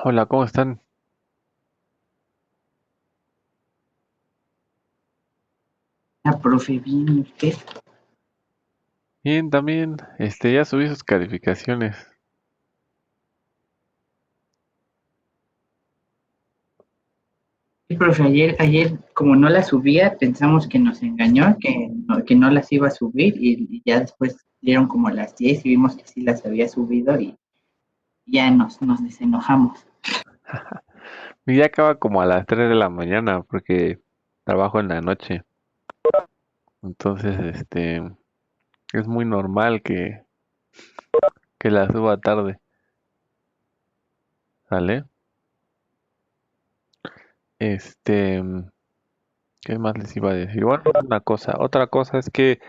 Hola, ¿cómo están? Profe, bien, ¿y usted? Bien, también, ya subí sus calificaciones. Sí, profe, ayer, como no las subía, pensamos que nos engañó, que no las iba a subir y ya después dieron como las 10 y vimos que sí las había subido y ya nos desenojamos. Mi día acaba como a las 3 de la mañana porque trabajo en la noche. Entonces, es muy normal que la suba tarde, ¿sale? Este, ¿Qué más les iba a decir? Bueno, una cosa. Otra cosa es que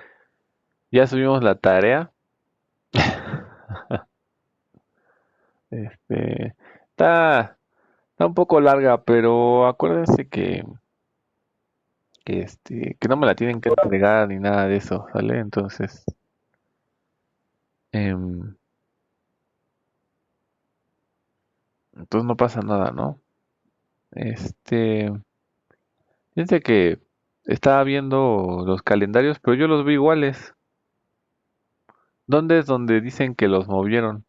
ya subimos la tarea. Este, está, está un poco larga, pero acuérdense que no me la tienen que entregar ni nada de eso, ¿sale? Em, entonces no pasa nada, ¿no? Este, Fíjense que estaba viendo los calendarios, pero yo los vi iguales. ¿Dónde es donde dicen que los movieron?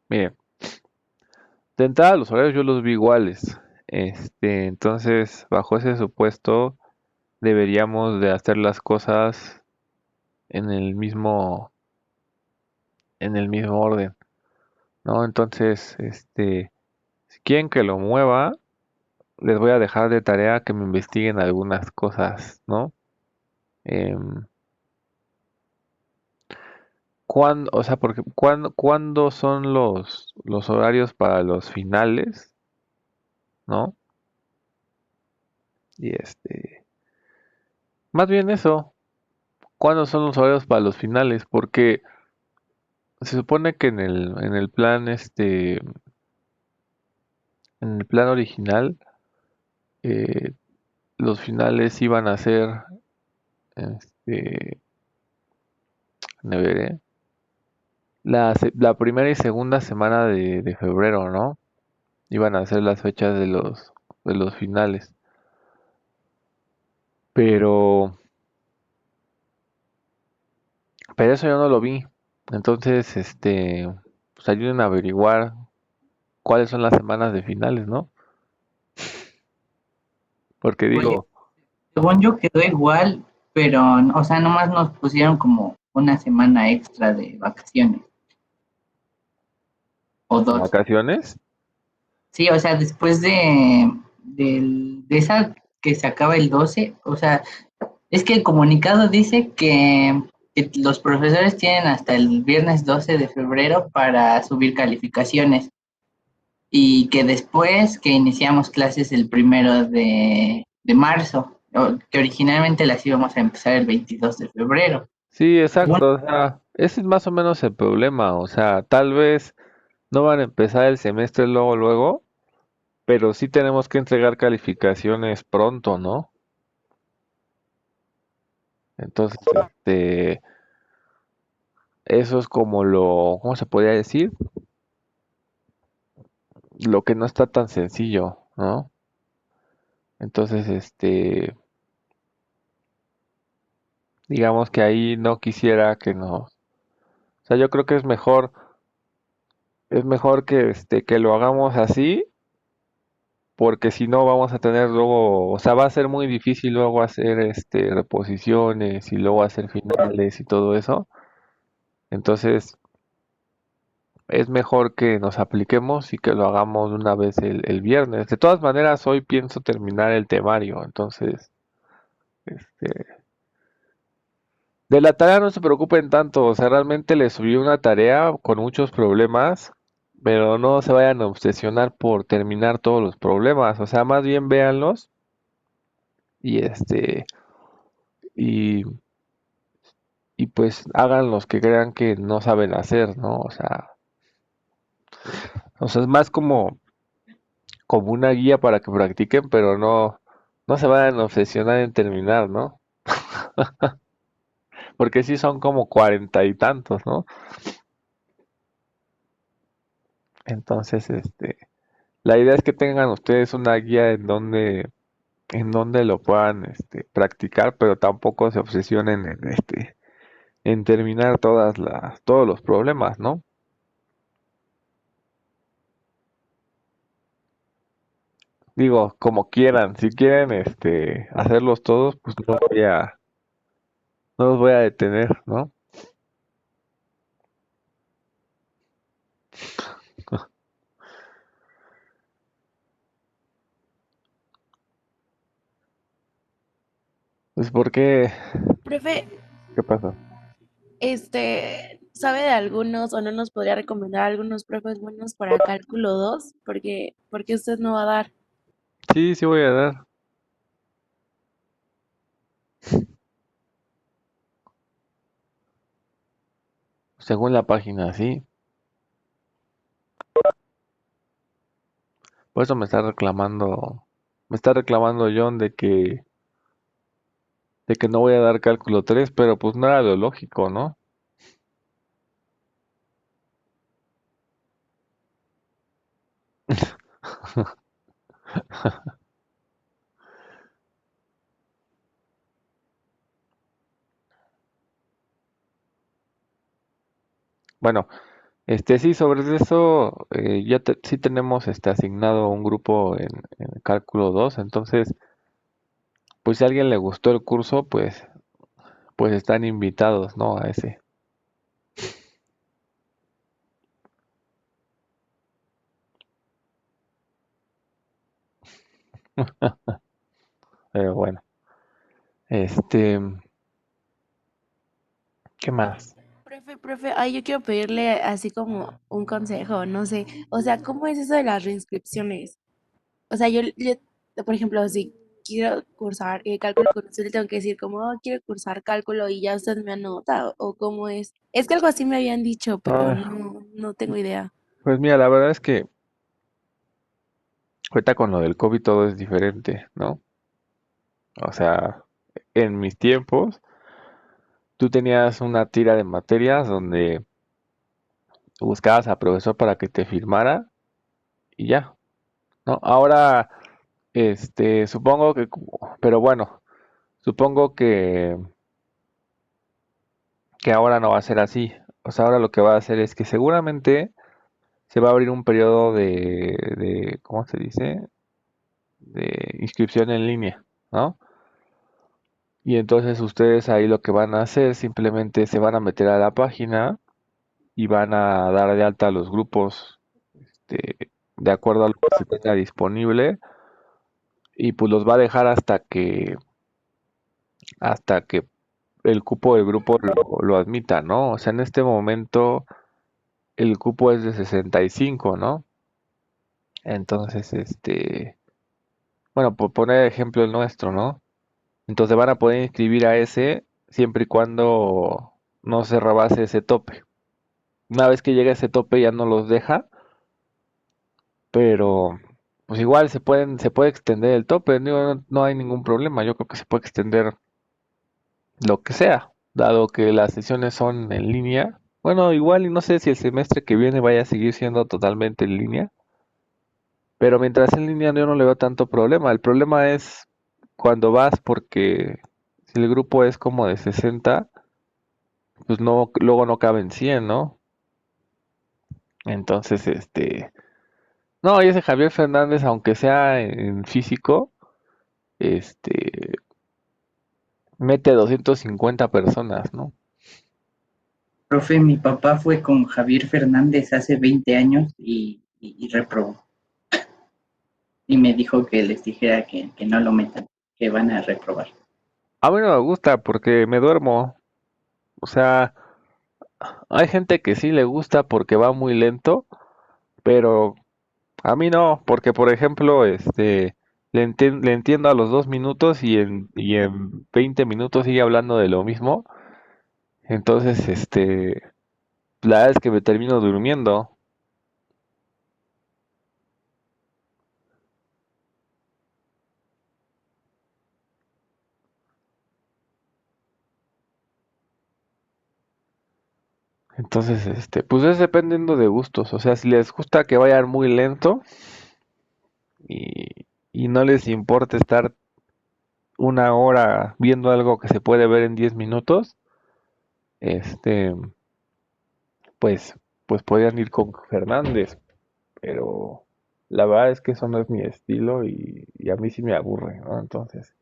Miren, de entrada los horarios yo los vi iguales. Entonces, bajo ese supuesto, deberíamos de hacer las cosas en el mismo orden, ¿no? Entonces, si quieren que lo mueva, les voy a dejar de tarea que me investiguen algunas cosas, ¿no? Em, o sea, porque ¿cuándo son los horarios para los finales, ¿no? Y más bien eso, ¿cuándo son los horarios para los finales? Porque se supone que en el plan original, eh, los finales iban a ser, este, a ver, la primera y segunda semana de febrero, ¿no? Iban a ser las fechas de los finales. Pero, pero eso yo no lo vi. Entonces, pues ayuden a averiguar cuáles son las semanas de finales, ¿no? Porque Pues digo, según yo quedó igual, pero, o sea, nomás nos pusieron como una semana extra de vacaciones, o dos. vacaciones. Sí, o sea, después de esa que se acaba el 12, o sea, es que el comunicado dice que los profesores tienen hasta el viernes 12 de febrero para subir calificaciones y que después que iniciamos clases el 1 de marzo, que originalmente las íbamos a empezar el 22 de febrero. Sí, Según, exacto. O sea, ese es más o menos el problema. O sea, tal vez no van a empezar el semestre luego, luego, pero sí tenemos que entregar calificaciones pronto, ¿no? Entonces, eso es como ¿cómo se podría decir? Lo que no está tan sencillo, ¿no? Entonces, digamos que ahí no quisiera que nos, o sea, yo creo que es mejor que lo hagamos así, porque si no vamos a tener luego, o sea, va a ser muy difícil luego hacer reposiciones y luego hacer finales y todo eso. Entonces, es mejor que nos apliquemos y que lo hagamos de una vez el viernes. De todas maneras, hoy pienso terminar el temario, entonces, de la tarea no se preocupen tanto, o sea, realmente les subí una tarea con muchos problemas, pero no se vayan a obsesionar por terminar todos los problemas, o sea, más bien véanlos y y, y pues hagan los que crean que no saben hacer, ¿no? O sea, es más como como una guía para que practiquen, pero no se vayan a obsesionar en terminar, ¿no? Porque sí son como cuarenta y tantos, ¿no? Entonces, la idea es que tengan ustedes una guía en donde lo puedan, practicar, pero tampoco se obsesionen en terminar todos los problemas, ¿no? Digo, como quieran, si quieren, hacerlos todos, pues no los voy a detener, ¿no? Pues, ¿por qué? Profe, ¿Qué pasó? ¿sabe de algunos o no nos podría recomendar algunos profes buenos para cálculo 2? Porque usted no va a dar. Sí, sí voy a dar, según la página, sí. Por eso me está reclamando John de que no voy a dar cálculo 3, pero pues no era lo lógico, ¿no? Bueno, sí, sobre eso, sí tenemos asignado un grupo en cálculo 2, entonces, pues si a alguien le gustó el curso, pues están invitados, ¿no? A ese. Pero bueno, este, ¿qué más? Profe, ay, yo quiero pedirle así como un consejo, no sé. O sea, ¿cómo es eso de las reinscripciones? O sea, por ejemplo, si quiero cursar cálculo con usted, le tengo que decir como, "Oh, quiero cursar cálculo y ya usted me anota, o cómo es. Es que algo así me habían dicho, pero Ah, no tengo idea. pues mira, la verdad es que ahorita con lo del COVID todo es diferente, ¿no? O sea, en mis tiempos, tú tenías una tira de materias donde buscabas al profesor para que te firmara y ya, ¿no? Ahora, supongo que, pero bueno, supongo que ahora no va a ser así. O sea, ahora lo que va a hacer es que seguramente se va a abrir un periodo ¿cómo se dice? De inscripción en línea, ¿no? Y entonces ustedes ahí lo que van a hacer simplemente se van a meter a la página y van a dar de alta los grupos de acuerdo a lo que se tenga disponible y pues los va a dejar hasta que el cupo del grupo lo admita, ¿no? O sea, en este momento el cupo es de 65, ¿no? Entonces, bueno, por poner ejemplo el nuestro, ¿no? Entonces van a poder inscribir a ese siempre y cuando no se rebase ese tope. Una vez que llega ese tope ya no los deja, pero pues igual se puede extender el tope, digo, no hay ningún problema, yo creo que se puede extender lo que sea, dado que las sesiones son en línea. Bueno, igual y no sé si el semestre que viene vaya a seguir siendo totalmente en línea, pero mientras en línea yo no le veo tanto problema. El problema es cuando vas porque si el grupo es como de 60, pues no, luego no caben 100, ¿no? Entonces, no, y ese Javier Fernández, aunque sea en físico, este, mete 250 personas, ¿no? Profe, mi papá fue con Javier Fernández hace 20 años y reprobó. Y me dijo que les dijera que no lo metan, que van a reprobar. A mí no me gusta porque me duermo. O sea, hay gente que sí le gusta porque va muy lento, pero a mí no, porque por ejemplo, le entiendo a los 2 minutos y en 20 minutos sigue hablando de lo mismo. Entonces, la verdad es que me termino durmiendo. Entonces, pues es dependiendo de gustos. O sea, si les gusta que vayan muy lento y no les importa estar una hora viendo algo que se puede ver en 10 minutos, este, pues, pues podrían ir con Fernández, pero la verdad es que eso no es mi estilo y a mí sí me aburre, ¿no? Entonces,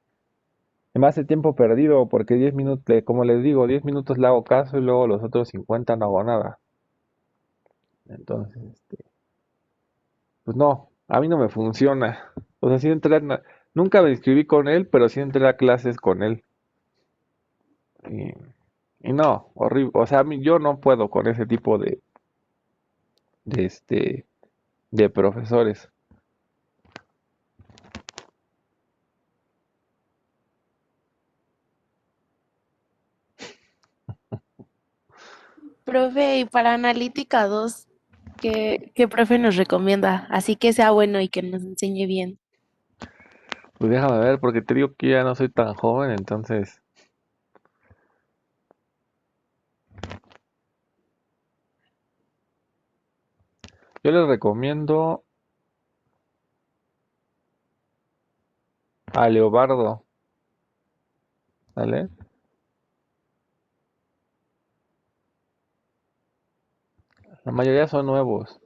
me hace tiempo perdido porque 10 minutos, como les digo, 10 minutos le hago caso y luego los otros 50 no hago nada. Entonces, pues no, a mí no me funciona. O sea, sí nunca me inscribí con él, pero sí entré a clases con él. Y, y no, horrible. O sea, yo no puedo con ese tipo de de profesores. Profe, y para Analítica 2, ¿qué profe nos recomienda? Así que sea bueno y que nos enseñe bien. Pues déjame ver, porque te digo que ya no soy tan joven, entonces yo les recomiendo a Leobardo, ¿vale? La mayoría son nuevos.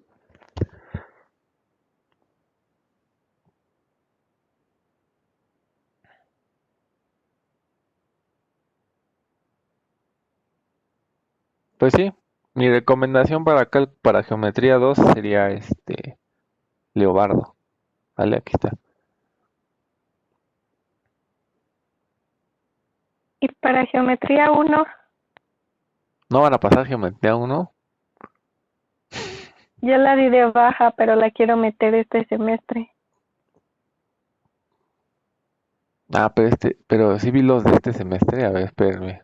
Pues sí, mi recomendación para Geometría 2 sería Leobardo, ¿vale? Aquí está. Y para geometría uno, ¿No van a pasar Geometría 1? yo la di de baja, pero la quiero meter este semestre. Ah, pero sí vi los de este semestre. A ver, espérenme.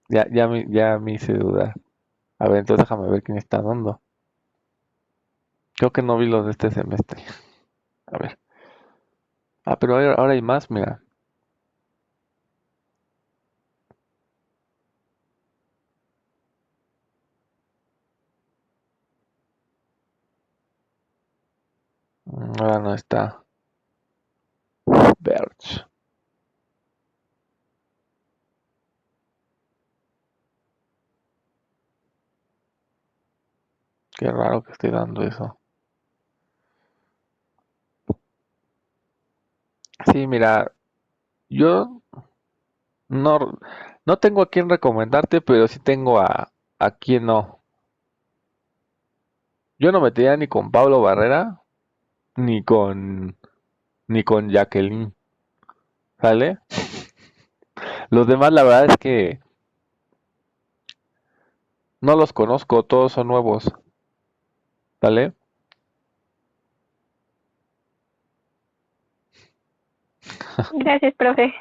Ya me hice dudar. A ver, entonces déjame ver quién está dando. Creo que no vi los de este semestre. A ver. Ah, pero ahora hay más, mira. Ahora no está. Berch. Qué raro que esté dando eso. Sí, mira, yo no, no tengo a quién recomendarte, pero sí tengo a quién no. Yo no metería ni con Pablo Barrera, ni con Jacqueline, ¿sale? Los demás, la verdad es que no los conozco, todos son nuevos, ¿vale? Gracias, profe.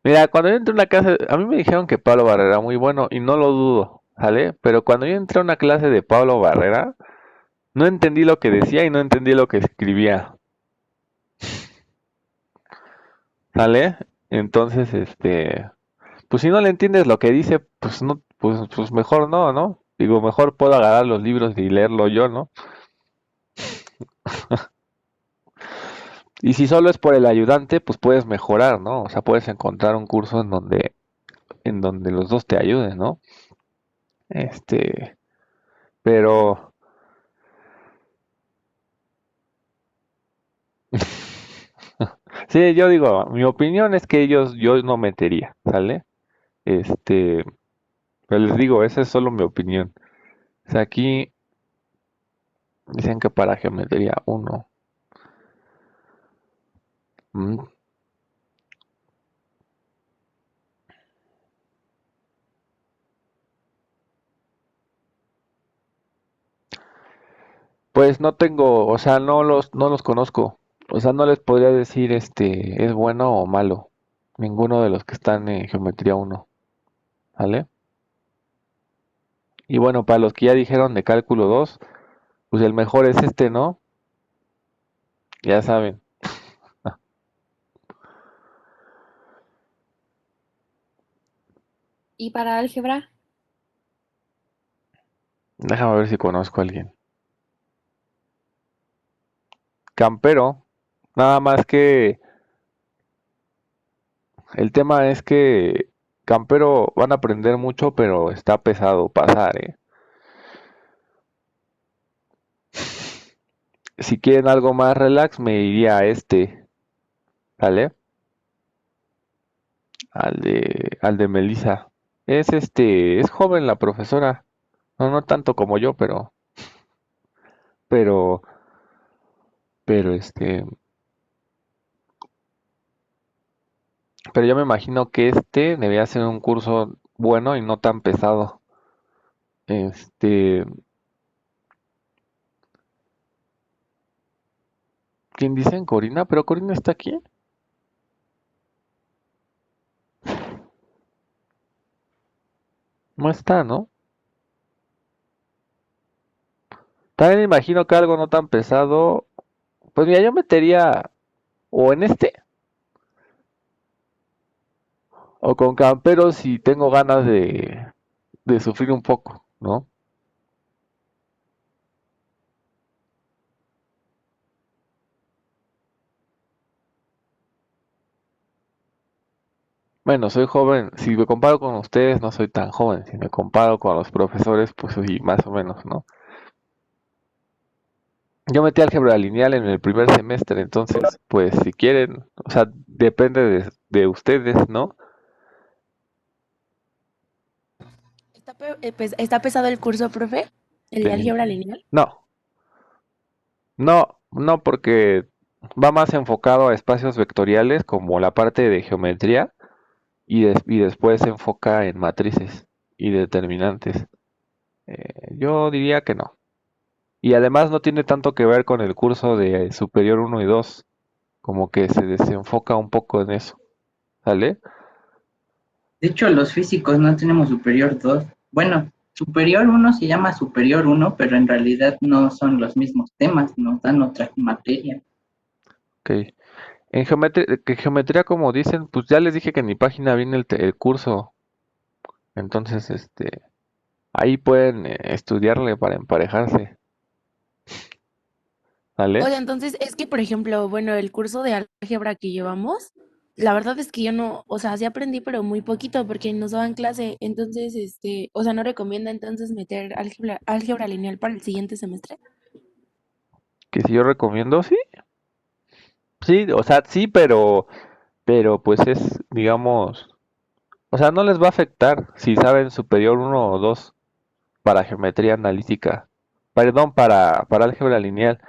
Mira, cuando yo entré a una clase, a mí me dijeron que Pablo Barrera era muy bueno y no lo dudo, ¿sale? Pero cuando yo entré a una clase de Pablo Barrera, no entendí lo que decía y no entendí lo que escribía, ¿sale? Entonces, pues si no le entiendes lo que dice, pues no, pues mejor no, ¿no? Digo, mejor puedo agarrar los libros y leerlo yo, ¿no? Y si solo es por el ayudante, pues puedes mejorar, ¿no? O sea, puedes encontrar un curso en donde los dos te ayuden, ¿no? Este, pero sí, yo digo, mi opinión es que yo no metería, ¿sale? Este, pero les digo, esa es solo mi opinión. O sea, aquí dicen que para geometría uno. Pues no tengo, o sea, no los conozco. O sea, no les podría decir es bueno o malo. Ninguno de los que están en geometría uno, ¿vale? Y bueno, para los que ya dijeron de cálculo 2, pues el mejor es ¿no? Ya saben. ¿Y para álgebra? Déjame ver si conozco a alguien. Campero. Nada más que el tema es que Campero van a aprender mucho, pero está pesado pasar, ¿eh? Si quieren algo más relax, me iría a este, ¿vale? Al de Melissa. Es joven la profesora. No, no tanto como yo, pero, pero pero yo me imagino que debería ser un curso bueno y no tan pesado. Este, ¿Quién dicen? Corina, pero Corina está aquí. No está, ¿no? También me imagino que algo no tan pesado. Pues mira, yo metería o en o con camperos si tengo ganas de sufrir un poco, ¿no? Bueno, soy joven. Si me comparo con ustedes, no soy tan joven. Si me comparo con los profesores, pues sí, más o menos, ¿no? Yo metí álgebra lineal en el primer semestre, entonces, pues si quieren, o sea, depende de ustedes, ¿no? ¿Está pesado el curso, profe? ¿El de El- álgebra lineal? no, no, porque va más enfocado a espacios vectoriales como la parte de geometría y después se enfoca en matrices y determinantes. Yo diría que no. Y además no tiene tanto que ver con el curso de Superior uno y 2, como que se desenfoca un poco en eso, ¿sale? De hecho, los físicos no tenemos superior 2. Bueno, superior uno se llama superior uno, pero en realidad no son los mismos temas, nos dan otra materia. Ok. Que geometría, como dicen, pues ya les dije que en mi página viene el curso. Entonces, ahí pueden estudiarle para emparejarse, O ¿vale? sea, entonces es que, por ejemplo, bueno, el curso de álgebra que llevamos, la verdad es que yo no, o sea, sí aprendí, pero muy poquito porque nos daban clase. Entonces, o sea, no recomienda entonces meter álgebra lineal para el siguiente semestre. Que si yo recomiendo, sí, sí, o sea, sí, pero pues es, digamos, o sea, no les va a afectar si saben Superior uno o 2 para geometría analítica, perdón, para álgebra lineal.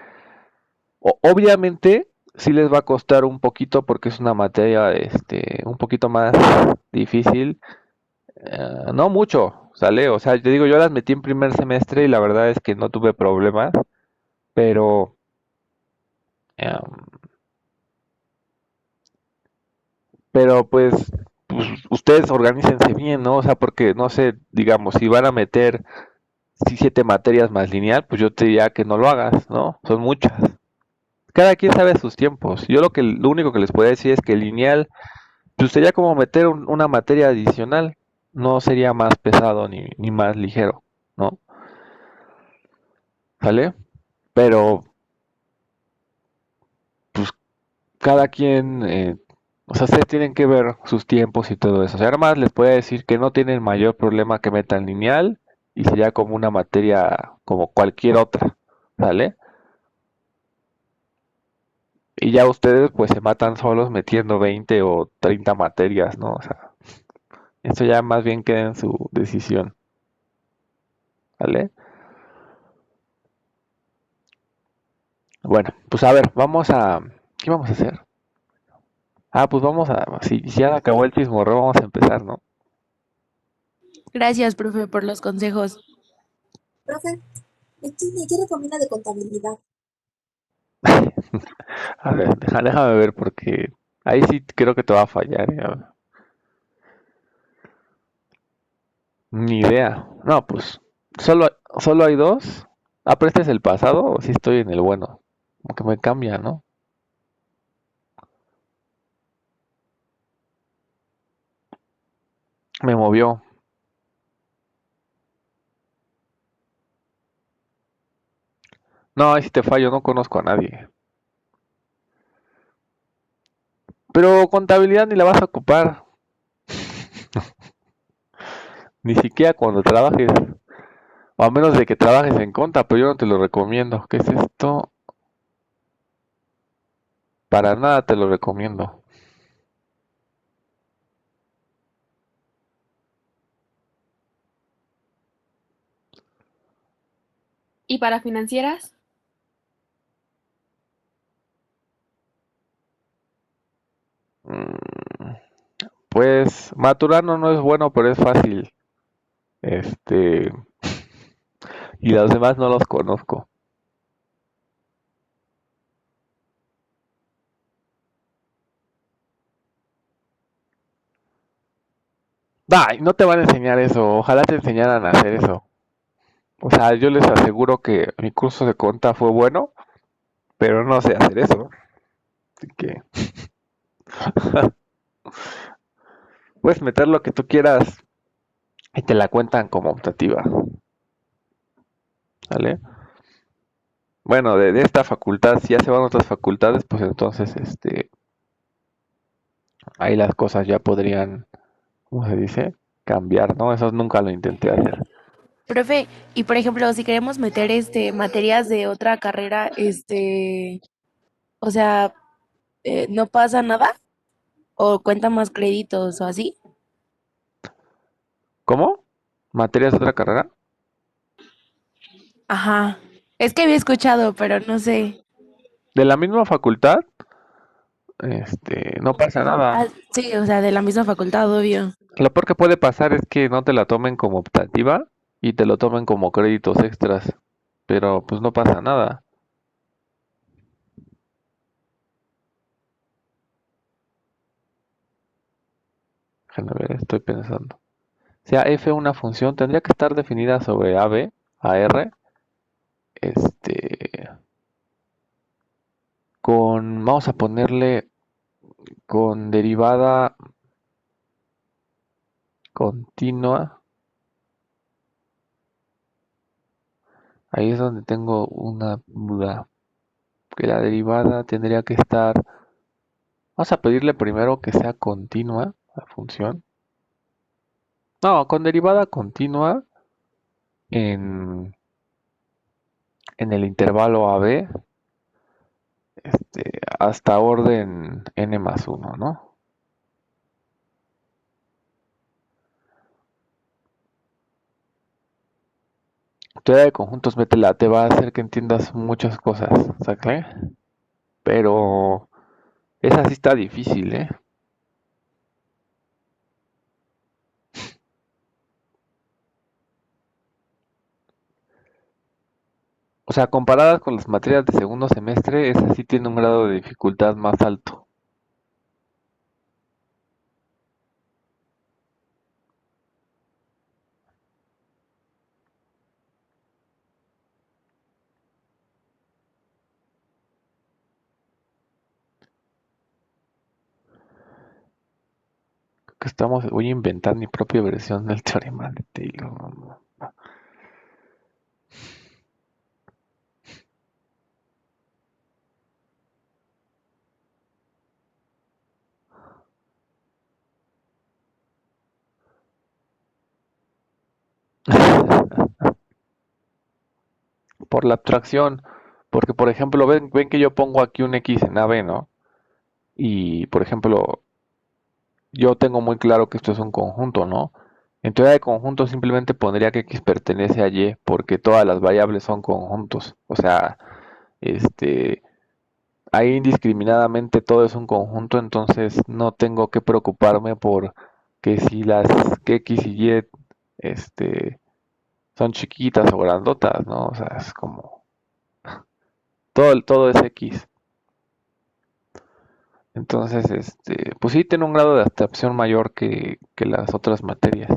Obviamente, sí les va a costar un poquito porque es una materia, un poquito más difícil. No mucho, ¿sale? O sea, te digo, yo las metí en primer semestre y la verdad es que no tuve problemas, pero, em, pero pues ustedes organícense bien, ¿no? O sea, porque, no sé, digamos, si van a meter 7 materias más lineal, pues yo te diría que no lo hagas, ¿no? Son muchas. Cada quien sabe sus tiempos. Yo lo único que les puedo decir es que lineal, pues sería como meter una materia adicional, no sería más pesado ni más ligero, ¿no? ¿Sale? Pero pues cada quien, o sea, ustedes tienen que ver sus tiempos y todo eso. O sea, además les puedo decir que no tienen mayor problema que metan lineal y sería como una materia como cualquier otra, ¿sale? Y ya ustedes pues se matan solos metiendo 20 o 30 materias, ¿no? O sea, eso ya más bien queda en su decisión, ¿vale? Bueno, pues a ver, ¿qué vamos a hacer? Ah, pues si ya acabó el chismorro, vamos a empezar, ¿no? Gracias, profe, por los consejos. Profe, ¿qué recomienda de contabilidad? A ver, déjame ver porque ahí sí creo que te va a fallar, A ver. Ni idea. No, pues solo hay dos. Ah, pero este es el pasado o sí estoy en el bueno. Como que me cambia, ¿no? Me movió. No, ahí sí te fallo, no conozco a nadie. Pero contabilidad ni la vas a ocupar, ni siquiera cuando trabajes, o a menos de que trabajes en conta, pero yo no te lo recomiendo. ¿Qué es esto? Para nada te lo recomiendo. ¿Y para financieras? Mm, Pues Maturano no es bueno, pero es fácil. Este, y los demás no los conozco. Ay, no te van a enseñar eso. Ojalá te enseñaran a hacer eso. O sea, yo les aseguro que mi curso de conta fue bueno, pero no sé hacer eso. Así que puedes meter lo que tú quieras y te la cuentan como optativa. ¿Vale? Bueno, de esta facultad, si ya se van a otras facultades, pues entonces ahí las cosas ya podrían, ¿cómo se dice? Cambiar, ¿no? Eso nunca lo intenté hacer. Profe, y por ejemplo, si queremos meter materias de otra carrera, o sea, ¿no pasa nada? ¿O cuenta más créditos o así? ¿Cómo? ¿Materias de otra carrera? Ajá. Es que había escuchado, pero no sé. De la misma facultad, no pasa Ah, nada. sí, o sea, de la misma facultad, obvio. Lo peor que puede pasar es que no te la tomen como optativa y te lo tomen como créditos extras, pero pues no pasa nada. Déjame ver, estoy pensando. Sea f una función, tendría que estar definida sobre AB, AR, este, vamos a ponerle con derivada continua. Ahí es donde tengo una duda, que la derivada tendría que estar, vamos a pedirle primero que sea continua la función. No, con derivada continua en, en el intervalo AB, hasta orden n más uno, ¿no? Teoría de conjuntos, métela, te va a hacer que entiendas muchas cosas, ¿sabes? Pero esa sí está difícil, ¿eh? O sea, comparadas con las materias de segundo semestre, esa sí tiene un grado de dificultad más alto. Creo que voy a inventar mi propia versión del teorema de Taylor. No. Por la abstracción, porque por ejemplo, ven que yo pongo aquí un X en AB, ¿no? Y por ejemplo, yo tengo muy claro que esto es un conjunto, ¿no? En teoría de conjuntos simplemente pondría que X pertenece a Y porque todas las variables son conjuntos. O sea, este, ahí indiscriminadamente todo es un conjunto, entonces no tengo que preocuparme por que si las que X y Y este, son chiquitas o grandotas, ¿no? O sea, es como todo es X. Entonces, pues sí tiene un grado de abstracción mayor que las otras materias.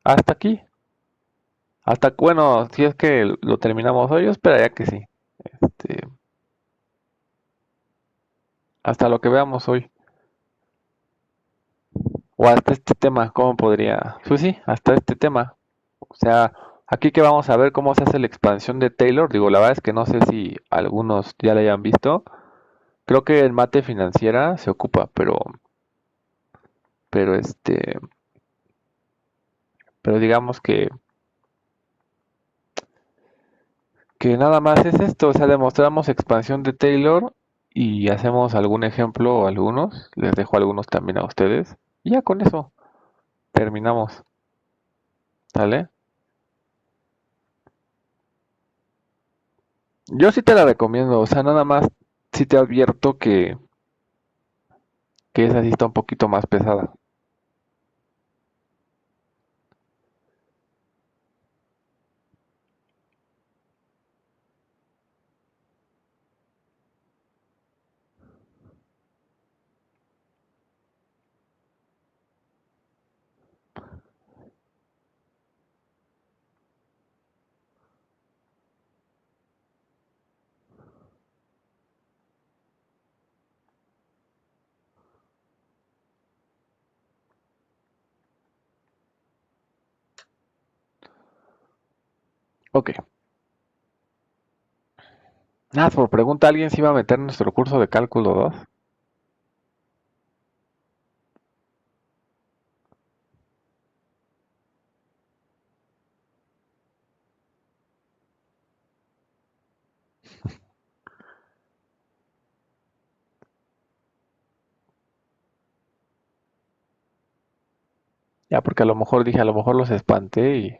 Hasta aquí. Hasta, bueno, si es que lo terminamos hoy, yo esperaría que sí. Este, hasta lo que veamos hoy. O hasta este tema, ¿cómo podría? Pues sí, hasta este tema. O sea, aquí que vamos a ver cómo se hace la expansión de Taylor. Digo, la verdad es que no sé si algunos ya la hayan visto. Creo que en mate financiera se ocupa, pero pero digamos que nada más es esto. O sea, demostramos expansión de Taylor y hacemos algún ejemplo o algunos. Les dejo algunos también a ustedes. Y ya con eso terminamos. ¿Sale? Yo sí te la recomiendo, o sea, nada más sí te advierto que esa sí está un poquito más pesada. Ok. Nada, por pregunta, ¿alguien se iba a meter en nuestro curso de cálculo 2? Ya, porque a lo mejor dije, a lo mejor los espanté y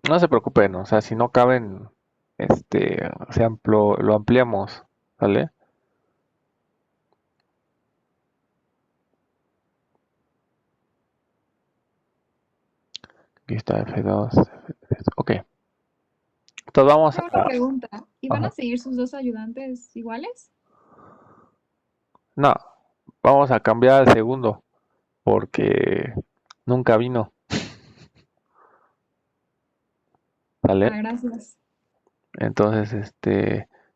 no se preocupen, o sea, si no caben, lo ampliamos, ¿vale? Aquí está F2, F3, ok. Entonces vamos Tengo una a... pregunta. ¿Y van Ajá. a seguir sus dos ayudantes iguales? No, vamos a cambiar al segundo, porque nunca vino, ¿vale? Gracias. Entonces,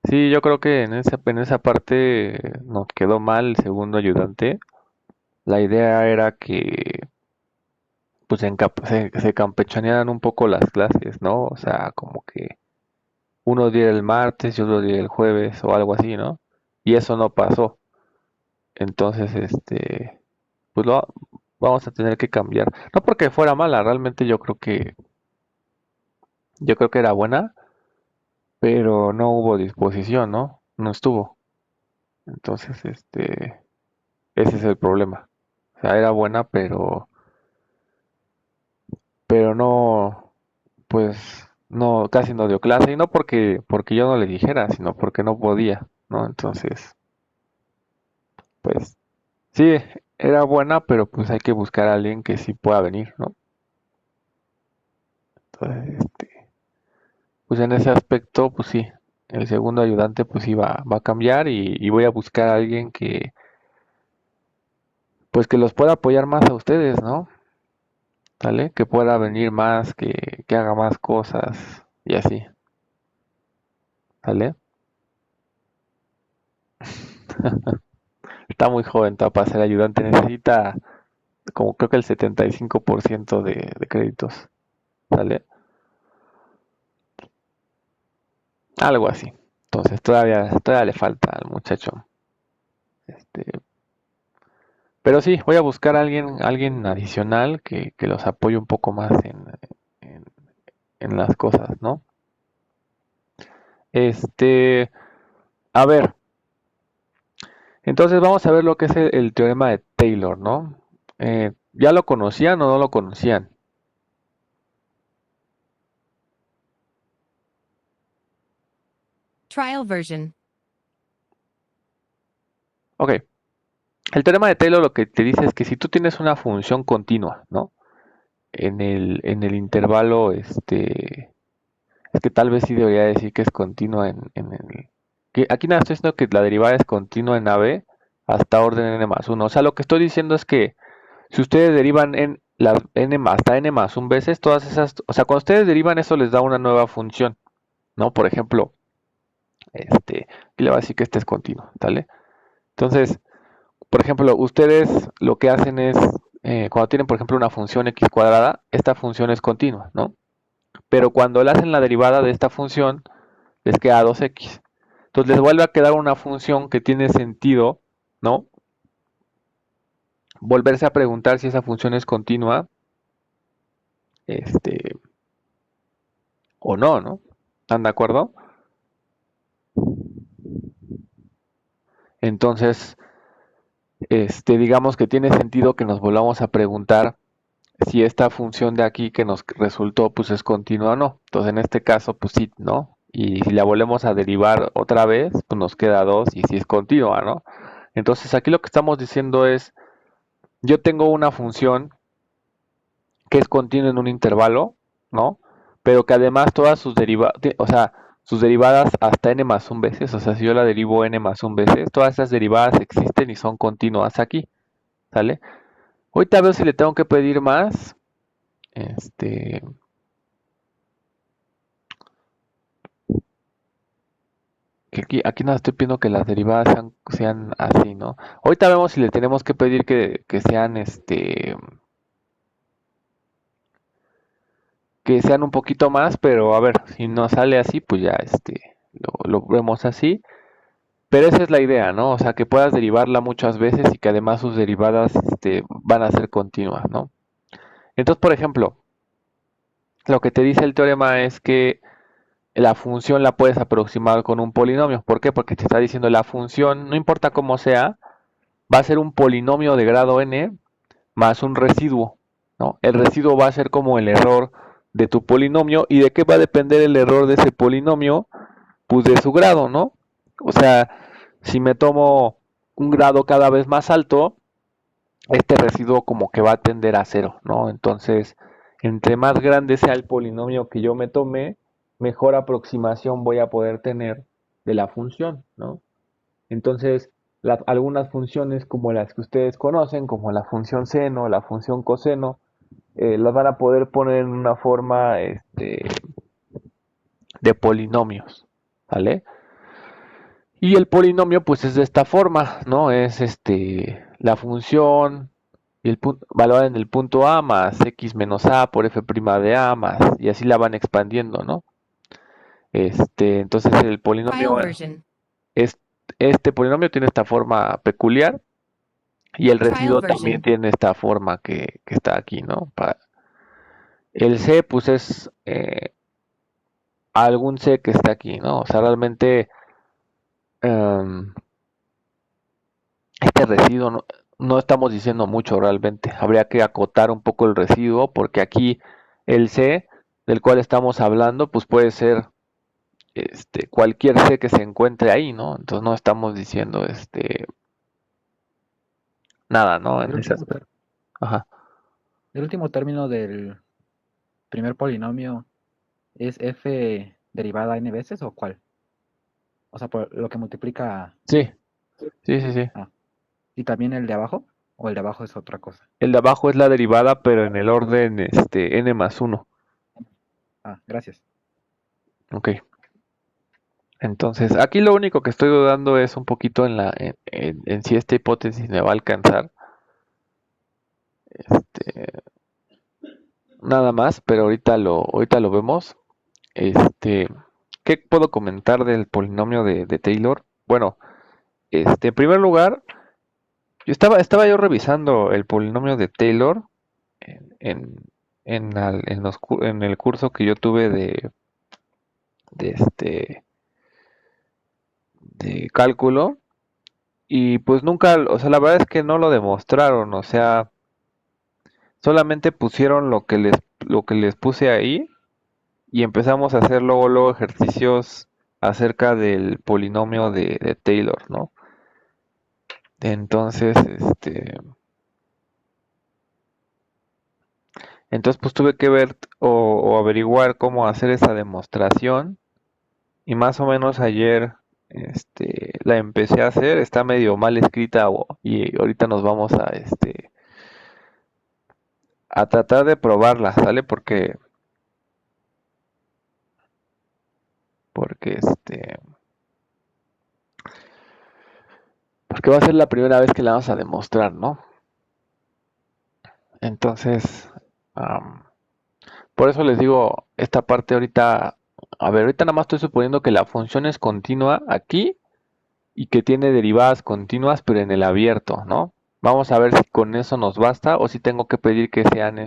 sí, yo creo que en esa parte nos quedó mal el segundo ayudante. La idea era que pues se campechanearan un poco las clases, ¿no? O sea, como que uno diera el martes y otro diera el jueves o algo así, ¿no? Y eso no pasó. Entonces, pues vamos a tener que cambiar. No porque fuera mala, realmente yo creo que era buena, pero no hubo disposición, ¿no? No estuvo. Entonces, ese es el problema. O sea, era buena, pero no, pues, no, casi no dio clase. Y no porque yo no le dijera, sino porque no podía, ¿no? Entonces, pues, sí, era buena, pero pues hay que buscar a alguien que sí pueda venir, ¿no? Entonces, pues en ese aspecto, pues sí, el segundo ayudante, pues sí va a cambiar y voy a buscar a alguien pues que los pueda apoyar más a ustedes, ¿no? ¿Sale? Que pueda venir más, que haga más cosas y así, ¿sale? Está muy joven para ser ayudante, necesita como creo que el 75% de créditos, ¿sale? Algo así. Entonces todavía le falta al muchacho. Este, pero sí, voy a buscar a alguien adicional que los apoye un poco más en, en las cosas, ¿no? Este, a ver, entonces vamos a ver lo que es el teorema de Taylor, ¿no? ¿Ya lo conocían o no lo conocían? Trial version. Ok, el teorema de Taylor lo que te dice es que si tú tienes una función continua, ¿no? En el intervalo, es que tal vez sí debería decir que es continua aquí nada estoy diciendo que la derivada es continua en AB hasta orden n más 1. O sea, lo que estoy diciendo es que si ustedes derivan hasta n más 1 veces, todas esas, o sea, cuando ustedes derivan eso les da una nueva función. ¿no? Por ejemplo, aquí le va a decir que este es continuo, ¿vale? Entonces, por ejemplo, ustedes lo que hacen es, cuando tienen, por ejemplo, una función x cuadrada, esta función es continua, ¿no? Pero cuando le hacen la derivada de esta función, les queda 2x. Entonces les vuelve a quedar una función que tiene sentido, ¿no? Volverse a preguntar si esa función es continua, este, o no, ¿no? ¿Están de acuerdo? Entonces, digamos que tiene sentido que nos volvamos a preguntar si esta función de aquí que nos resultó, pues es continua o no. Entonces, en este caso, pues sí, ¿no? Y si la volvemos a derivar otra vez, pues nos queda 2 y si es continua, ¿no? Entonces, aquí lo que estamos diciendo es, yo tengo una función que es continua en un intervalo, ¿no? Pero que además todas sus derivadas, o sea, sus derivadas hasta n más un veces, o sea, si yo la derivo n más un veces, todas esas derivadas existen y son continuas aquí, ¿sale? Ahorita veo si le tengo que pedir más, que aquí nos estoy pidiendo que las derivadas sean así, ¿no? Ahorita vemos si le tenemos que pedir que sean, que sean un poquito más, pero a ver, si no sale así, pues ya, lo vemos así. Pero esa es la idea, ¿no? O sea, que puedas derivarla muchas veces y que además sus derivadas, van a ser continuas, ¿no? Entonces, por ejemplo, lo que te dice el teorema es que la función la puedes aproximar con un polinomio. ¿Por qué? Porque te está diciendo la función, no importa cómo sea, va a ser un polinomio de grado n más un residuo, ¿no? El residuo va a ser como el error de tu polinomio. ¿Y de qué va a depender el error de ese polinomio? Pues de su grado, ¿no? O sea, si me tomo un grado cada vez más alto, este residuo como que va a tender a cero, ¿no? Entonces, entre más grande sea el polinomio que yo me tome, mejor aproximación voy a poder tener de la función, ¿no? Entonces, algunas funciones como las que ustedes conocen, como la función seno, la función coseno, las van a poder poner en una forma de polinomios, ¿vale? Y el polinomio pues es de esta forma, ¿no? Es la función y el punto, valorada en el punto A más x menos a por f' de a más, y así la van expandiendo, ¿no? Entonces el polinomio es, este polinomio tiene esta forma peculiar y el residuo también tiene esta forma que está aquí, ¿no? El c pues es algún c que está aquí, ¿no? O sea, realmente em, este residuo no estamos diciendo mucho realmente. Habría que acotar un poco el residuo porque aquí el C del cual estamos hablando pues puede ser cualquier C que se encuentre ahí, ¿no? Entonces no estamos diciendo nada, ¿no? El último, Ajá. el último término del primer polinomio es f derivada n veces o cuál? O sea, por lo que multiplica. Sí. Ah. ¿Y también el de abajo? ¿O el de abajo es otra cosa? El de abajo es la derivada, pero en el orden n más 1. Ah, gracias. Ok. Entonces, aquí lo único que estoy dudando es un poquito en si esta hipótesis me va a alcanzar. Nada más, pero ahorita lo vemos. ¿Qué puedo comentar del polinomio de Taylor? Bueno, en primer lugar, estaba yo revisando el polinomio de Taylor en el curso que yo tuve de de cálculo y pues nunca, o sea, la verdad es que no lo demostraron, o sea, solamente pusieron lo que les puse ahí y empezamos a hacer luego ejercicios acerca del polinomio de Taylor, ¿no? Entonces, entonces pues tuve que ver o averiguar cómo hacer esa demostración y más o menos ayer la empecé a hacer, está medio mal escrita y ahorita nos vamos a tratar de probarla, ¿sale? Porque porque va a ser la primera vez que la vamos a demostrar, ¿no? Entonces, por eso les digo, esta parte ahorita, a ver, ahorita nada más estoy suponiendo que la función es continua aquí y que tiene derivadas continuas, pero en el abierto, ¿no? Vamos a ver si con eso nos basta o si tengo que pedir que sean,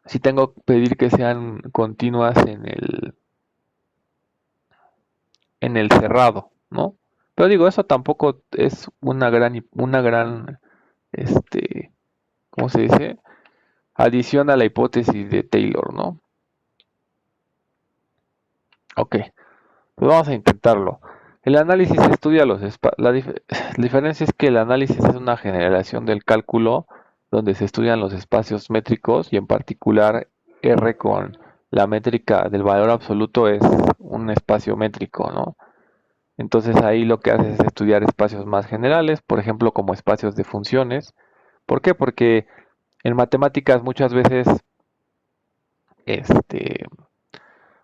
si tengo que pedir que sean continuas en el cerrado, ¿no? Pero digo, eso tampoco es una gran, ¿cómo se dice? Adición a la hipótesis de Taylor, ¿no? Ok, pues vamos a intentarlo. El análisis estudia los espacios. La diferencia es que el análisis es una generación del cálculo donde se estudian los espacios métricos y en particular R con la métrica del valor absoluto es un espacio métrico, ¿no? Entonces ahí lo que hace es estudiar espacios más generales, por ejemplo como espacios de funciones. ¿Por qué? Porque en matemáticas muchas veces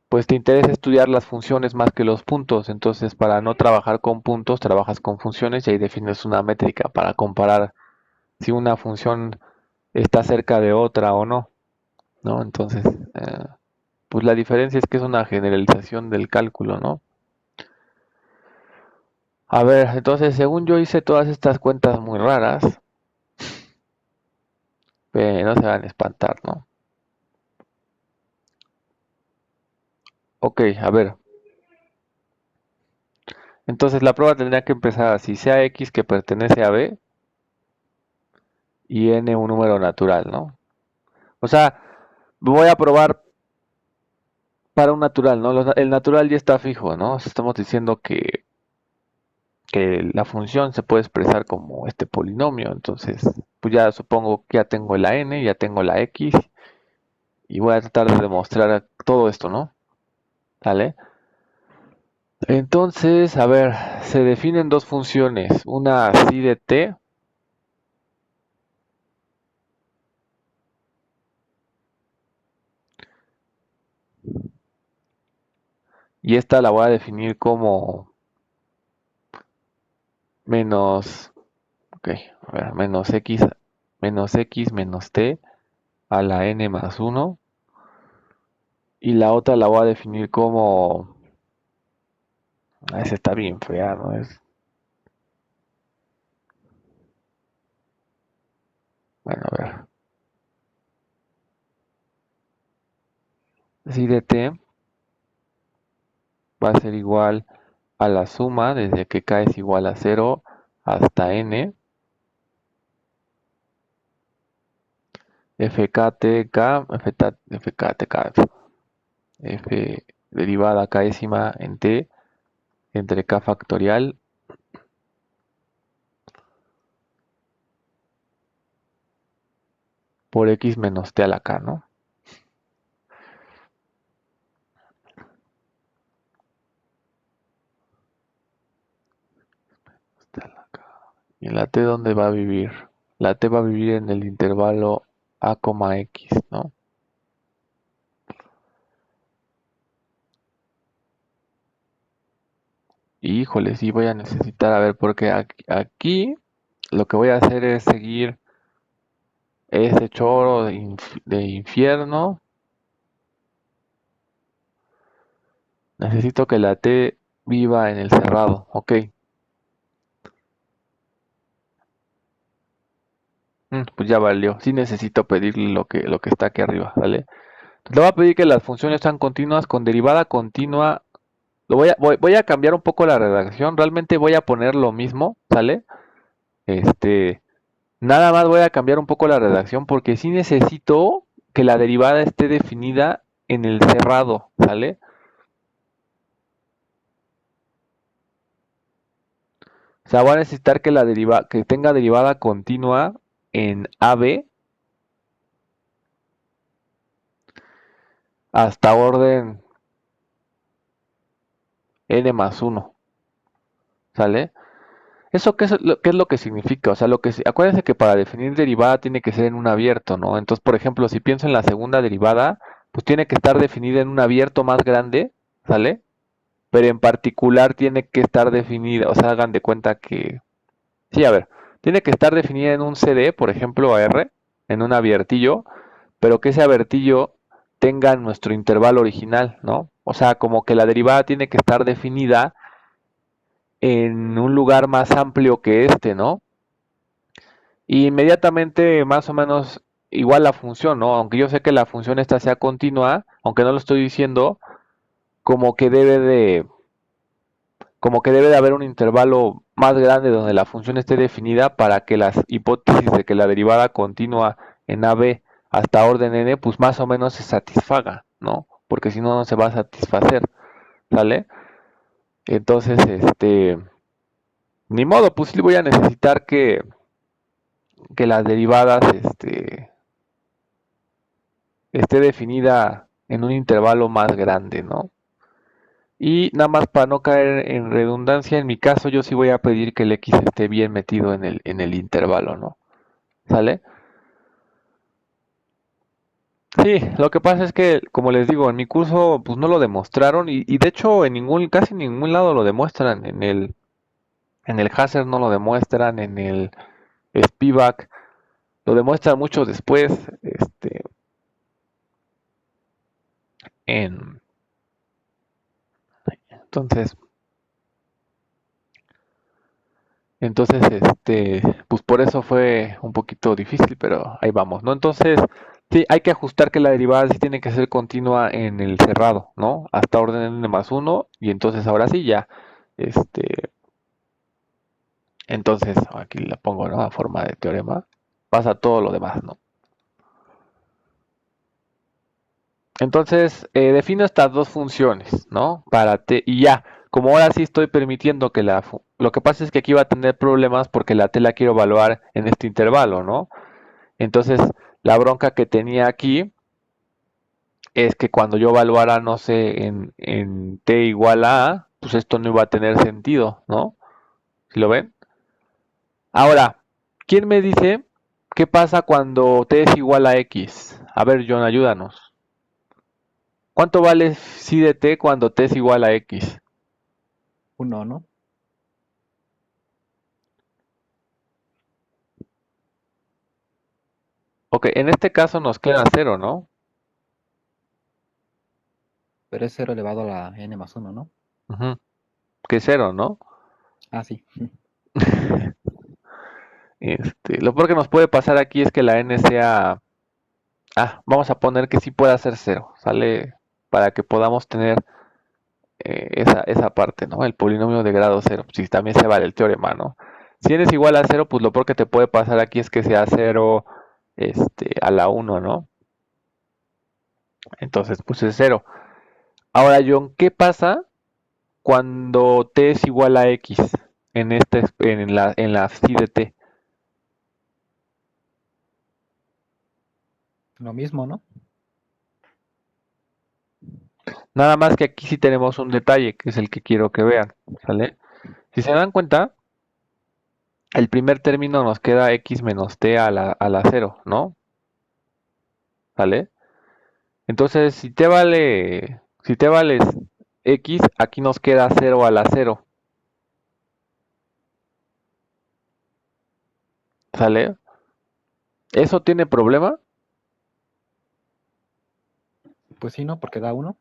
pues te interesa estudiar las funciones más que los puntos. Entonces, para no trabajar con puntos, trabajas con funciones y ahí defines una métrica para comparar si una función está cerca de otra o no, ¿no? Entonces, pues la diferencia es que es una generalización del cálculo, ¿no? A ver, entonces, según yo hice todas estas cuentas muy raras, no se van a espantar, ¿no? Ok, a ver. Entonces la prueba tendría que empezar así, sea x que pertenece a b y n un número natural, ¿no? O sea, voy a probar para un natural, ¿no? El natural ya está fijo, ¿no? Estamos diciendo que la función se puede expresar como este polinomio, entonces, pues ya supongo que ya tengo la n, ya tengo la x, y voy a tratar de demostrar todo esto, ¿no? ¿Vale? Entonces, a ver, se definen dos funciones, una así de t, y esta la voy a definir como menos, ok, a ver, menos x menos t a la n más 1, y la otra la voy a definir como, esa está bien fea, ¿no? Bueno, a ver, si de t va a ser igual a la suma desde que k es igual a 0 hasta n, fktk, f derivada késima en t entre k factorial por x menos t a la k, ¿no? ¿Y la t dónde va a vivir? La t va a vivir en el intervalo a, x, ¿no? Híjole, sí voy a necesitar, a ver, porque aquí lo que voy a hacer es seguir ese choro de infierno. Necesito que la T viva en el cerrado, ok. Pues ya valió. Sí necesito pedirle lo que está aquí arriba, ¿vale? Le voy a pedir que las funciones sean continuas con derivada continua. Voy a cambiar un poco la redacción. Realmente voy a poner lo mismo, ¿sale? Nada más voy a cambiar un poco la redacción porque sí necesito que la derivada esté definida en el cerrado, ¿sale? O sea, voy a necesitar que que tenga derivada continua en AB hasta orden n más 1, ¿sale? ¿Eso qué es lo que significa? O sea, acuérdense que para definir derivada tiene que ser en un abierto, ¿no? Entonces, por ejemplo, si pienso en la segunda derivada, pues tiene que estar definida en un abierto más grande, ¿sale? Pero en particular tiene que estar definida, o sea, hagan de cuenta que, sí, a ver, tiene que estar definida en un CD, por ejemplo, AR, en un abiertillo, pero que ese abiertillo tenga nuestro intervalo original, ¿no? O sea, como que la derivada tiene que estar definida en un lugar más amplio que este, ¿no? Y inmediatamente más o menos igual la función, ¿no? Aunque yo sé que la función esta sea continua, aunque no lo estoy diciendo, como que debe de, como que debe de haber un intervalo más grande donde la función esté definida para que las hipótesis de que la derivada continua en AB hasta orden n, pues más o menos se satisfaga, ¿no? Porque si no, no se va a satisfacer, ¿sale? Entonces, ni modo, pues sí voy a necesitar que las derivadas, esté definida en un intervalo más grande, ¿no? Y nada más para no caer en redundancia, en mi caso yo sí voy a pedir que el X esté bien metido en el intervalo, ¿no? ¿Sale? Sí, lo que pasa es que, como les digo, en mi curso pues no lo demostraron y de hecho casi en ningún lado lo demuestran. En el Hazer no lo demuestran, en el Spivak lo demuestran mucho después, en, entonces, pues por eso fue un poquito difícil, pero ahí vamos, ¿no? Entonces, sí, hay que ajustar que la derivada sí tiene que ser continua en el cerrado, ¿no? Hasta orden n más 1, y entonces ahora sí ya, entonces aquí la pongo, ¿no? A forma de teorema, pasa todo lo demás, ¿no? Entonces, defino estas dos funciones, ¿no? Para t, y ya, como ahora sí estoy permitiendo que lo que pasa es que aquí va a tener problemas porque la t la quiero evaluar en este intervalo, ¿no? Entonces, la bronca que tenía aquí es que cuando yo evaluara, no sé, en t igual a A, pues esto no iba a tener sentido, ¿no? ¿Sí lo ven? Ahora, ¿quién me dice qué pasa cuando t es igual a x? A ver, John, ayúdanos. ¿Cuánto vale psi de t cuando t es igual a x? 1, ¿no? Ok, en este caso nos queda 0, ¿no? Pero es 0 elevado a la n más 1, ¿no? Ujú, que es 0, ¿no? Ah, sí. Lo peor que nos puede pasar aquí es que la n sea... Ah, vamos a poner que sí pueda ser 0, ¿sale? Para que podamos tener esa parte, ¿no? El polinomio de grado 0, si también se vale el teorema, ¿no? Si n es igual a 0, pues lo peor que te puede pasar aquí es que sea 0 a la 1, ¿no? Entonces, pues es 0. Ahora, John, ¿qué pasa cuando t es igual a x en la psi de t? Lo mismo, ¿no? Nada más que aquí sí tenemos un detalle, que es el que quiero que vean, ¿sale? Si se dan cuenta, el primer término nos queda x menos t a la 0, ¿no? ¿Sale? Entonces, si t vale x, aquí nos queda 0 a la 0, ¿sale? ¿Eso tiene problema? Pues sí, ¿no? Porque da 1.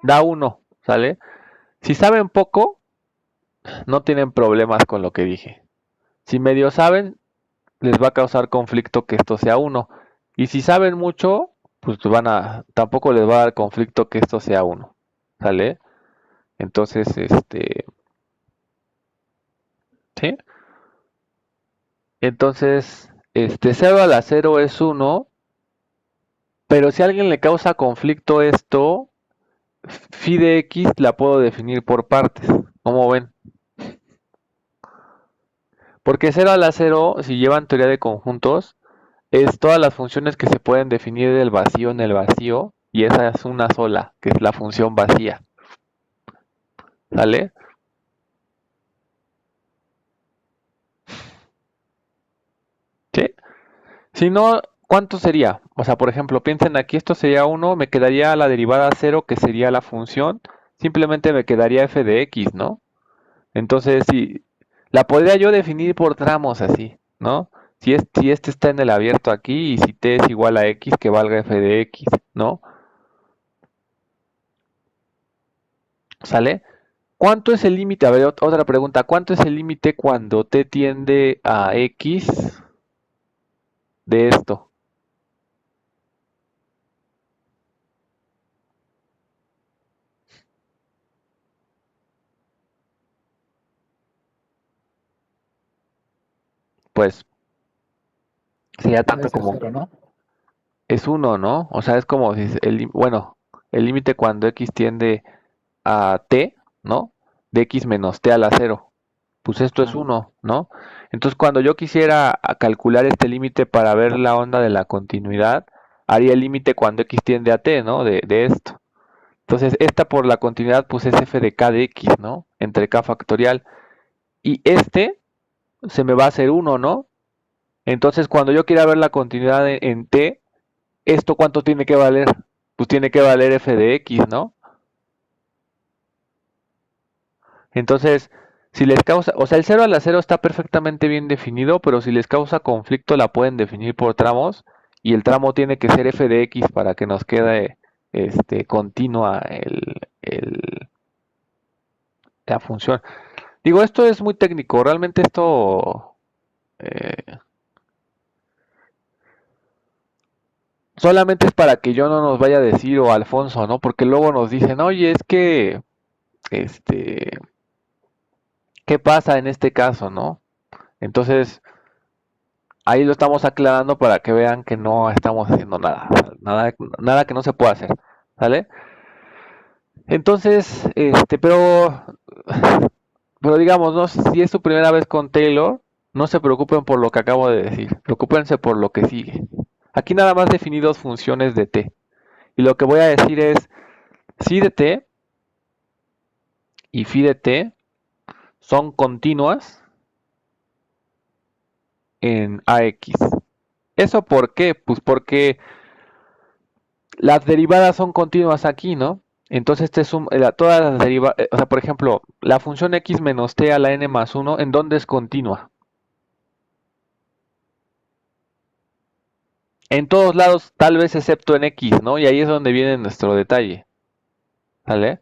Da 1, ¿sale? Si saben poco, no tienen problemas con lo que dije. Si medio saben, les va a causar conflicto que esto sea 1. Y si saben mucho, pues tampoco les va a dar conflicto que esto sea 1. ¿Sale? Entonces, ¿sí? Entonces, 0 a la 0 es 1, pero si a alguien le causa conflicto esto, phi de x la puedo definir por partes. ¿Cómo ven? Porque 0 a la 0, si llevan teoría de conjuntos, es todas las funciones que se pueden definir del vacío en el vacío, y esa es una sola, que es la función vacía. ¿Sale? ¿Sí? Si no, ¿cuánto sería? O sea, por ejemplo, piensen aquí, esto sería 1, me quedaría la derivada 0, que sería la función, simplemente me quedaría f de x, ¿no? Entonces, si la podría yo definir por tramos así, ¿no? Si este está en el abierto aquí y si t es igual a x, que valga f de x, ¿no? ¿Sale? ¿Cuánto es el límite? A ver, otra pregunta. ¿Cuánto es el límite cuando t tiende a x de esto? Pues sería Debe tanto ser como 0, ¿no? es 1, ¿no? O sea, es como si bueno, el límite cuando x tiende a t, ¿no? De x menos t a la 0. Pues esto es Ajá. 1, ¿no? Entonces, cuando yo quisiera calcular este límite para ver la onda de la continuidad, haría el límite cuando x tiende a t, ¿no? De esto. Entonces, esta por la continuidad, pues es f de k de x, ¿no? Entre k factorial. Y este se me va a hacer 1, ¿no? Entonces, cuando yo quiera ver la continuidad en t, ¿esto cuánto tiene que valer? Pues tiene que valer f de x, ¿no? Entonces, si les causa, o sea, el 0 a la 0 está perfectamente bien definido, pero si les causa conflicto la pueden definir por tramos y el tramo tiene que ser f de x para que nos quede continua la función. Digo, esto es muy técnico, realmente esto solamente es para que yo no nos vaya a decir o Alfonso, ¿no? Porque luego nos dicen, oye, es que, este, ¿qué pasa en este caso, no? Entonces, ahí lo estamos aclarando para que vean que no estamos haciendo nada, nada que no se pueda hacer, ¿sale? Entonces, pero digamos, ¿no? Si es su primera vez con Taylor, no se preocupen por lo que acabo de decir, preocúpense por lo que sigue. Aquí nada más definí dos funciones de t, y lo que voy a decir es, si de t y phi de t son continuas en ax. ¿Eso por qué? Pues porque las derivadas son continuas aquí, ¿no? Entonces todas las derivadas, o sea, por ejemplo, la función x menos t a la n más 1, ¿en dónde es continua? En todos lados, tal vez excepto en x, ¿no? Y ahí es donde viene nuestro detalle, ¿vale?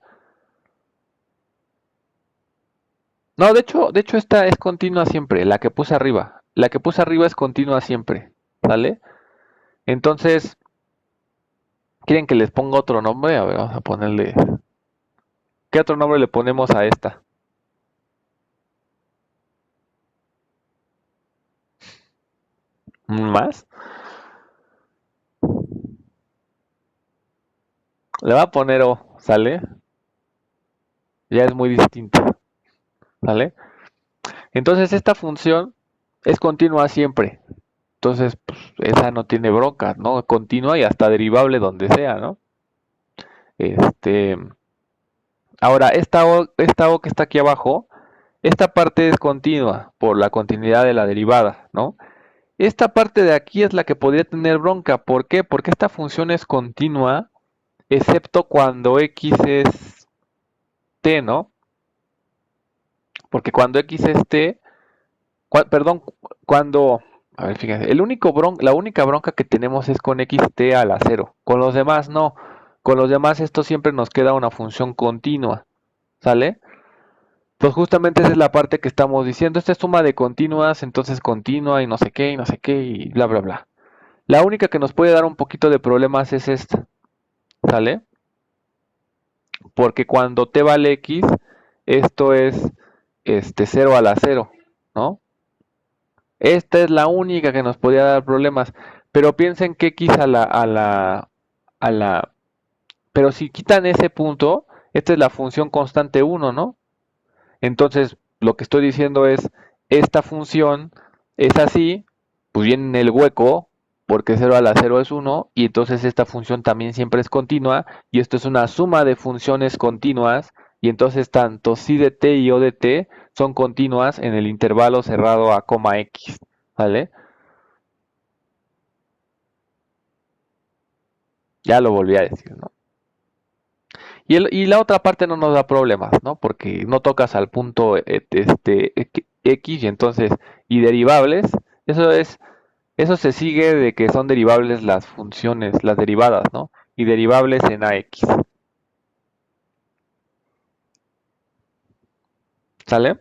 No, de hecho esta es continua siempre, la que puse arriba. La que puse arriba es continua siempre, ¿vale? Entonces, ¿quieren que les ponga otro nombre? A ver, vamos a ponerle... ¿Qué otro nombre le ponemos a esta? ¿Más? Le va a poner O, ¿sale? Ya es muy distinto, ¿vale? Entonces esta función es continua siempre. Entonces, pues, esa no tiene bronca, ¿no? Continua y hasta derivable donde sea, ¿no? Este, ahora, esta O que está aquí abajo, esta parte es continua por la continuidad de la derivada, ¿no? Esta parte de aquí es la que podría tener bronca. ¿Por qué? Porque esta función es continua, excepto cuando x es t, ¿no? Porque cuando x es t, perdón, cuando, a ver, fíjense, la única bronca que tenemos es con xt a la 0. Con los demás no. Con los demás esto siempre nos queda una función continua, ¿sale? Pues justamente esa es la parte que estamos diciendo. Esta es suma de continuas, entonces continua y no sé qué, y no sé qué, y bla, bla, bla. La única que nos puede dar un poquito de problemas es esta, ¿sale? Porque cuando t vale x, esto es 0 a la 0, ¿no? Esta es la única que nos podría dar problemas. Pero piensen que x a la... Pero si quitan ese punto, esta es la función constante 1, ¿no? Entonces, lo que estoy diciendo es, esta función es así, pues viene en el hueco, porque 0 a la 0 es 1, y entonces esta función también siempre es continua, y esto es una suma de funciones continuas, y entonces tanto si de t y o de t son continuas en el intervalo cerrado a coma x, ¿vale? Ya lo volví a decir, ¿no? Y la otra parte no nos da problemas, ¿no? Porque no tocas al punto X y entonces, y derivables, eso es, eso se sigue de que son derivables las funciones, las derivadas, ¿no? Y derivables en AX, ¿sale?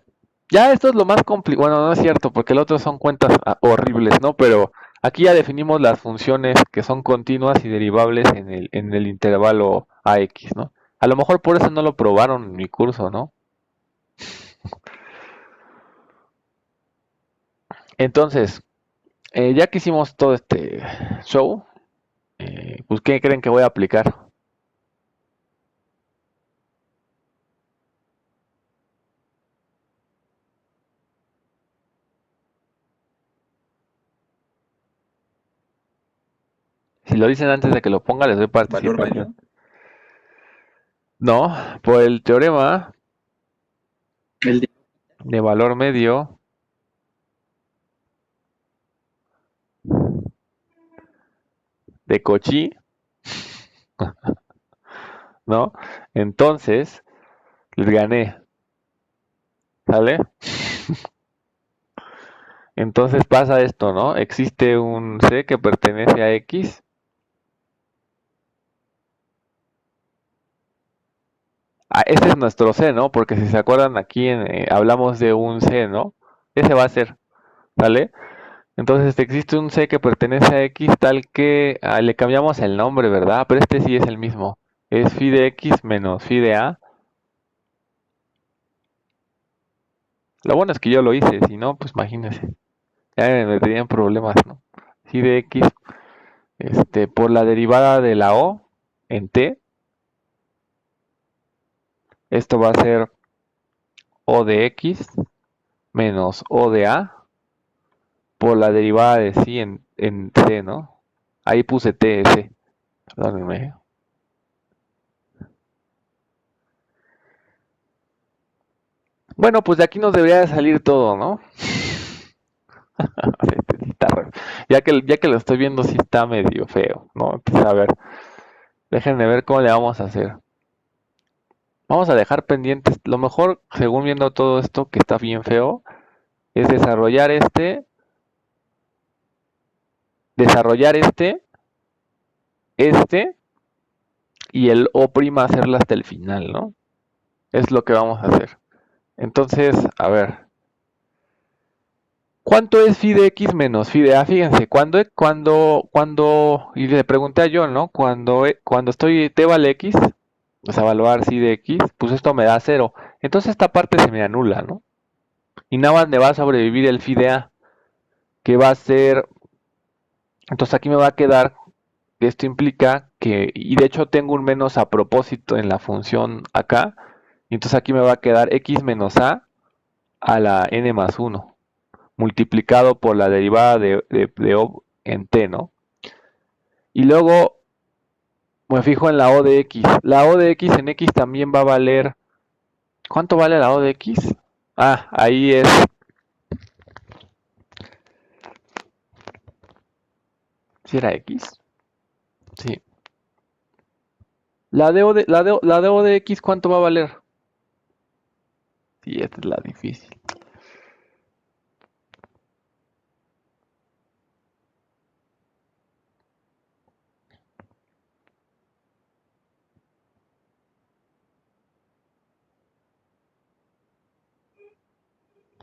Ya esto es lo más complicado, bueno, no es cierto, porque el otro son cuentas horribles, ¿no? Pero aquí ya definimos las funciones que son continuas y derivables en el intervalo AX, ¿no? A lo mejor por eso no lo probaron en mi curso, ¿no? Entonces, ya que hicimos todo este show, pues ¿qué creen que voy a aplicar? Si lo dicen antes de que lo ponga, les doy ¿Valor participación. medio? No, por el teorema El de- de valor medio de Cauchy, ¿no? Entonces, les gané, ¿sale? Entonces pasa esto, ¿no? Existe un C que pertenece a X. Ah, ese es nuestro C, ¿no? Porque si se acuerdan aquí hablamos de un C, ¿no? Ese va a ser, ¿sale? Entonces existe un C que pertenece a X tal que le cambiamos el nombre, ¿verdad? Pero este sí es el mismo. Es phi de X menos phi de A. Lo bueno es que yo lo hice, si no, pues imagínense. Ya me metería en problemas, ¿no? Phi de X por la derivada de la O en T. Esto va a ser O de X menos O de A por la derivada de sí en C, ¿no? Ahí puse T, S. Perdónenme. Bueno, pues de aquí nos debería de salir todo, ¿no? Ya que lo estoy viendo, sí está medio feo, ¿no? Entonces, a ver, déjenme ver cómo le vamos a hacer. Vamos a dejar pendientes. Lo mejor, según viendo todo esto que está bien feo, es desarrollar este y el O' hacerlo hasta el final, ¿no? Es lo que vamos a hacer. Entonces, a ver. ¿Cuánto es phi de x menos phi de a? Fíjense, y le pregunté a John, ¿no? Cuando estoy t vale x, o sea, evaluar phi de x, pues esto me da 0. Entonces esta parte se me anula, ¿no? Y nada más me va a sobrevivir el phi de a, que va a ser, entonces aquí me va a quedar, esto implica que, y de hecho tengo un menos a propósito en la función acá, y entonces aquí me va a quedar x menos a la n más 1, multiplicado por la derivada de O en t, ¿no? Y luego me fijo en la O de X. La O de X en X también va a valer. ¿Cuánto vale la O de X? Ah, ahí es. ¿Si era X? Sí. La de O de X, ¿cuánto va a valer? Sí, esta es la difícil.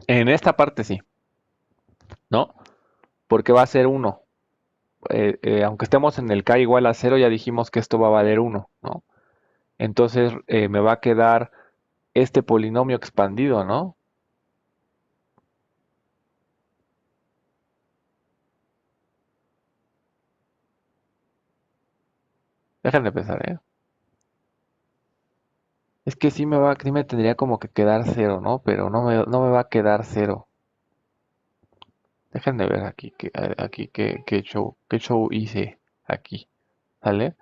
En esta parte sí, ¿no? Porque va a ser 1. Aunque estemos en el K igual a 0, ya dijimos que esto va a valer 1, ¿no? Entonces me va a quedar este polinomio expandido, ¿no? Déjenme pensar, ¿eh? Es que sí me tendría como que quedar 0, ¿no? Pero no me va a quedar 0. Déjenme ver aquí qué show hice aquí. ¿Sale?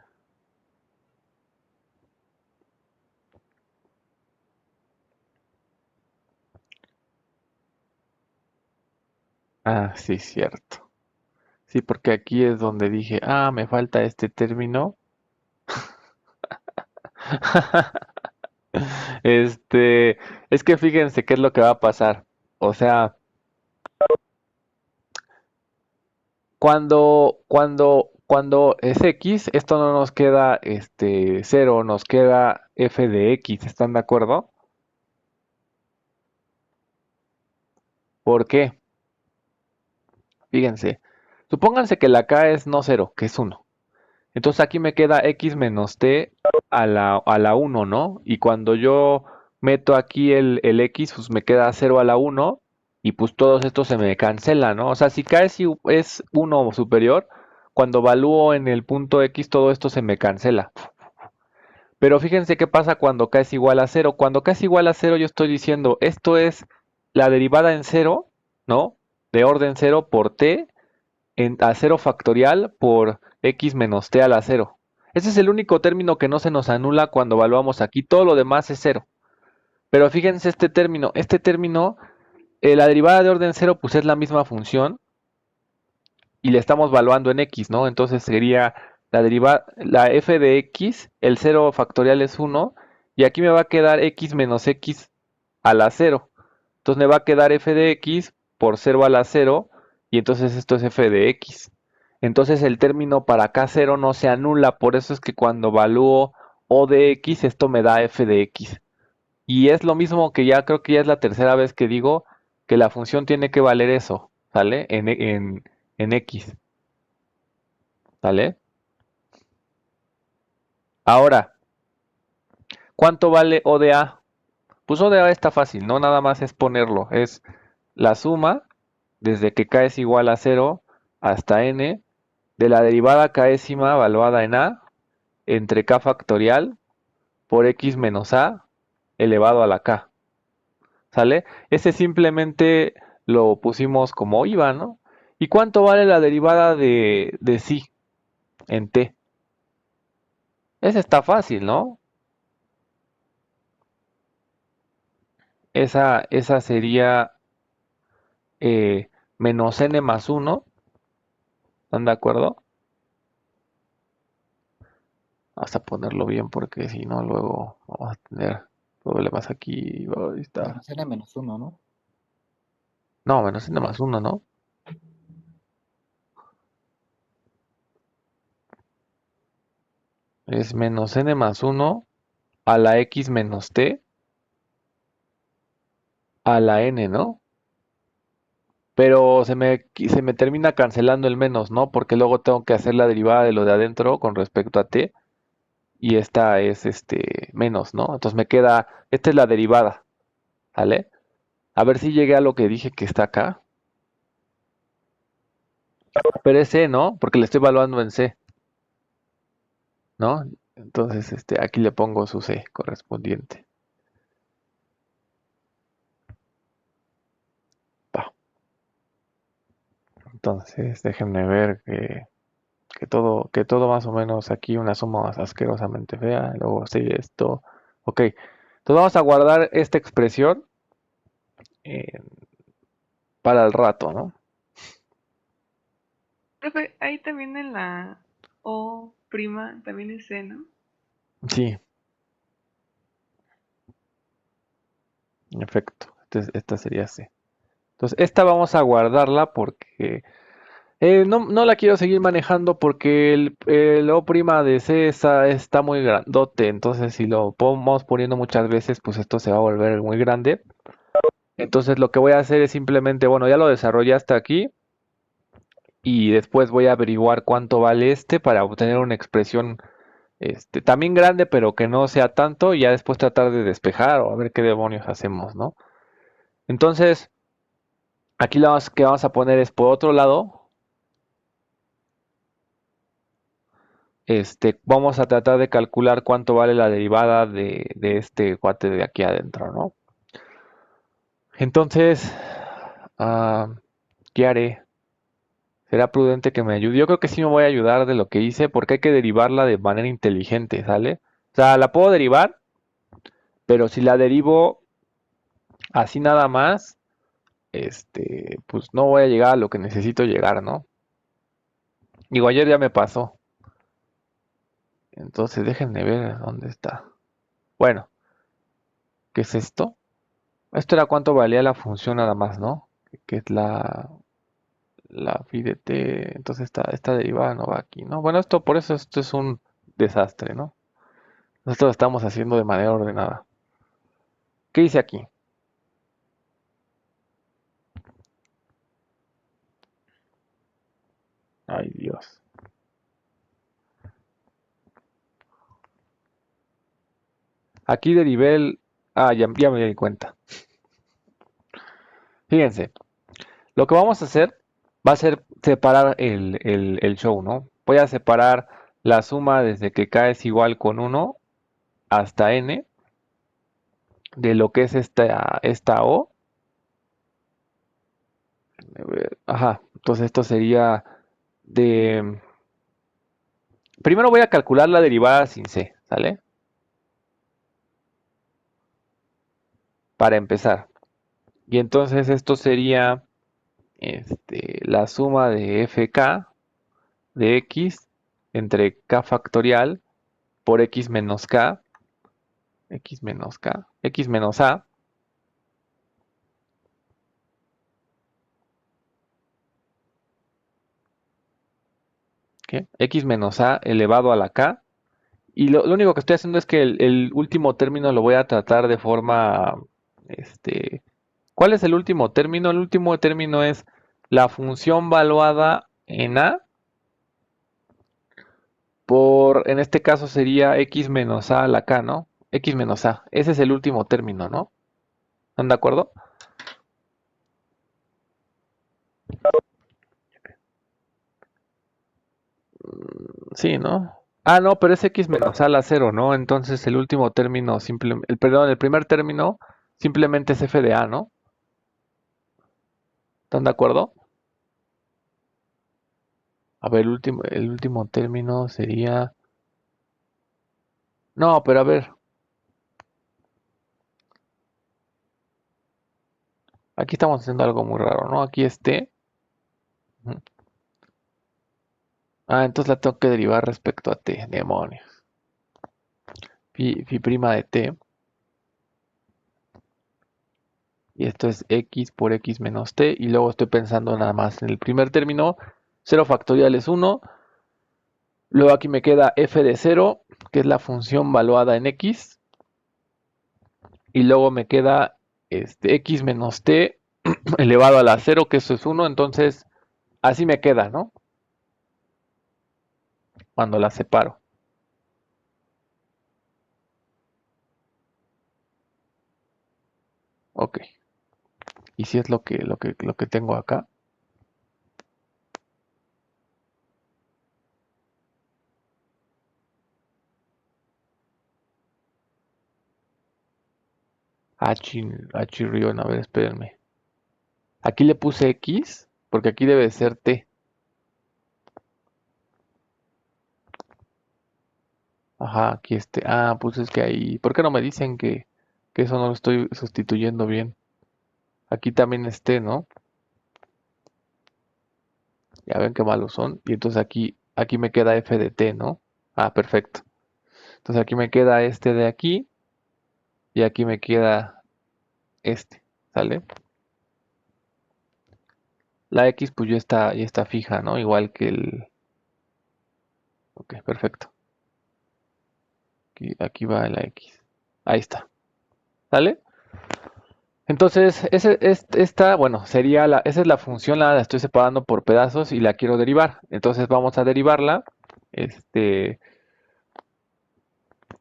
Ah, sí, cierto. Sí, porque aquí es donde dije, me falta este término. Este, es que fíjense qué es lo que va a pasar. O sea, cuando es X, esto no nos queda 0, nos queda f de X, ¿están de acuerdo? ¿Por qué? Fíjense, supónganse que la K es no cero, que es uno. Entonces aquí me queda X menos T a la 1, ¿no? Y cuando yo meto aquí el X, pues me queda 0 a la 1 y pues todos estos se me cancelan, ¿no? O sea, si K es 1 o superior, cuando evalúo en el punto X, todo esto se me cancela. Pero fíjense qué pasa cuando K es igual a 0. Cuando K es igual a 0, yo estoy diciendo, esto es la derivada en 0, ¿no? De orden 0 por T a 0 factorial por X menos T a la 0. Ese es el único término que no se nos anula cuando evaluamos aquí. Todo lo demás es 0. Pero fíjense este término, la derivada de orden 0 pues es la misma función y le estamos evaluando en X, ¿no? Entonces sería la f de X, el 0 factorial es 1 y aquí me va a quedar X menos X a la 0. Entonces me va a quedar f de X por 0 a la 0 y entonces esto es f de X. Entonces el término para K0 no se anula, por eso es que cuando evalúo O de X, esto me da f de X. Y es lo mismo que ya creo que ya es la tercera vez que digo que la función tiene que valer eso, ¿sale? En X, ¿sale? Ahora, ¿cuánto vale O de A? Pues O de A está fácil, ¿no? Nada más es ponerlo. Es la suma desde que K es igual a 0 hasta N de la derivada késima evaluada en A entre K factorial por X menos A elevado a la K. ¿Sale? Ese simplemente lo pusimos como iba, ¿no? ¿Y cuánto vale la derivada de sí en T? Ese está fácil, ¿no? Esa sería menos n más 1. ¿Están de acuerdo? Vamos a ponerlo bien porque si no luego vamos a tener problemas aquí. Ahí está. Menos n menos 1, ¿no? No, menos n más 1, ¿no? Es menos n más 1 a la x menos t a la n, ¿no? Pero se me termina cancelando el menos, ¿no? Porque luego tengo que hacer la derivada de lo de adentro con respecto a t y esta es menos, ¿no? Entonces me queda, esta es la derivada, ¿vale? A ver si llegué a lo que dije que está acá. Pero es c, ¿no? Porque le estoy evaluando en c, ¿no? Entonces aquí le pongo su c correspondiente. Pa. Entonces déjenme ver que todo más o menos aquí una suma más asquerosamente fea. Luego sigue esto. Ok. Entonces vamos a guardar esta expresión eh, para el rato, ¿no? Profe, ahí también en la O prima también es C, ¿no? Sí, en efecto. Esta sería C. Entonces esta vamos a guardarla porque no la quiero seguir manejando porque el O' de C está muy grandote, entonces si lo vamos poniendo muchas veces, pues esto se va a volver muy grande. Entonces lo que voy a hacer es simplemente, bueno, ya lo desarrollé hasta aquí y después voy a averiguar cuánto vale para obtener una expresión también grande, pero que no sea tanto y ya después tratar de despejar o a ver qué demonios hacemos, ¿no? Entonces, aquí lo que vamos a poner es por otro lado. Vamos a tratar de calcular cuánto vale la derivada de este cuate de aquí adentro, ¿no? Entonces, ¿qué haré? ¿Será prudente que me ayude? Yo creo que sí me voy a ayudar de lo que hice porque hay que derivarla de manera inteligente, ¿sale? O sea, la puedo derivar, pero si la derivo así nada más, pues no voy a llegar a lo que necesito llegar, ¿no? Digo, ayer ya me pasó. Entonces, déjenme ver dónde está. Bueno, ¿qué es esto? Esto era cuánto valía la función nada más, ¿no? Que es la phi de t. Entonces esta derivada no va aquí, ¿no? Bueno, por eso esto es un desastre, ¿no? Nosotros lo estamos haciendo de manera ordenada. ¿Qué dice aquí? Ay, Dios. Aquí derivé el... Ah, ya me di cuenta. Fíjense, lo que vamos a hacer va a ser separar el show, ¿no? Voy a separar la suma desde que k es igual con 1 hasta n de lo que es esta O. Ajá, entonces esto sería de... Primero voy a calcular la derivada sin c, ¿sale? Para empezar. Y entonces esto sería la suma de fk de x entre k factorial por x menos k, x menos a, ¿qué? X menos a elevado a la k. Y lo único que estoy haciendo es que el último término lo voy a tratar de forma, ¿cuál es el último término? El último término es la función valuada en a en este caso sería x menos a la k, ¿no? X menos a, ese es el último término, ¿no? ¿Están de acuerdo? Sí, ¿no? Ah, no, pero es x menos a la 0, ¿no? Entonces el último término, perdón, el primer término simplemente es f de a, ¿no? ¿Están de acuerdo? A ver, el último término sería... No, pero a ver. Aquí estamos haciendo algo muy raro, ¿no? Aquí es t. Ujú. Ah, entonces la tengo que derivar respecto a t. Demonios. Phi prima de t. Y esto es x por x menos t. Y luego estoy pensando nada más en el primer término. 0 factorial es 1. Luego aquí me queda f de 0, que es la función valuada en x. Y luego me queda x menos t elevado a la 0, que eso es 1. Entonces, así me queda, ¿no? Cuando la separo. Ok. Y si es lo que tengo acá. Achirrión, a ver, espérenme. Aquí le puse x, porque aquí debe ser t. Ajá, aquí Ah, pues es que ahí... ¿Por qué no me dicen que eso no lo estoy sustituyendo bien? Aquí también es t, ¿no? Ya ven qué malos son. Y entonces aquí me queda f de t, ¿no? Ah, perfecto. Entonces aquí me queda este de aquí. Y aquí me queda ¿sale? La x pues ya está fija, ¿no? Igual que el... Ok, perfecto. Aquí va la x. Ahí está. ¿Sale? Entonces, bueno, esa es la función, la estoy separando por pedazos y la quiero derivar. Entonces vamos a derivarla.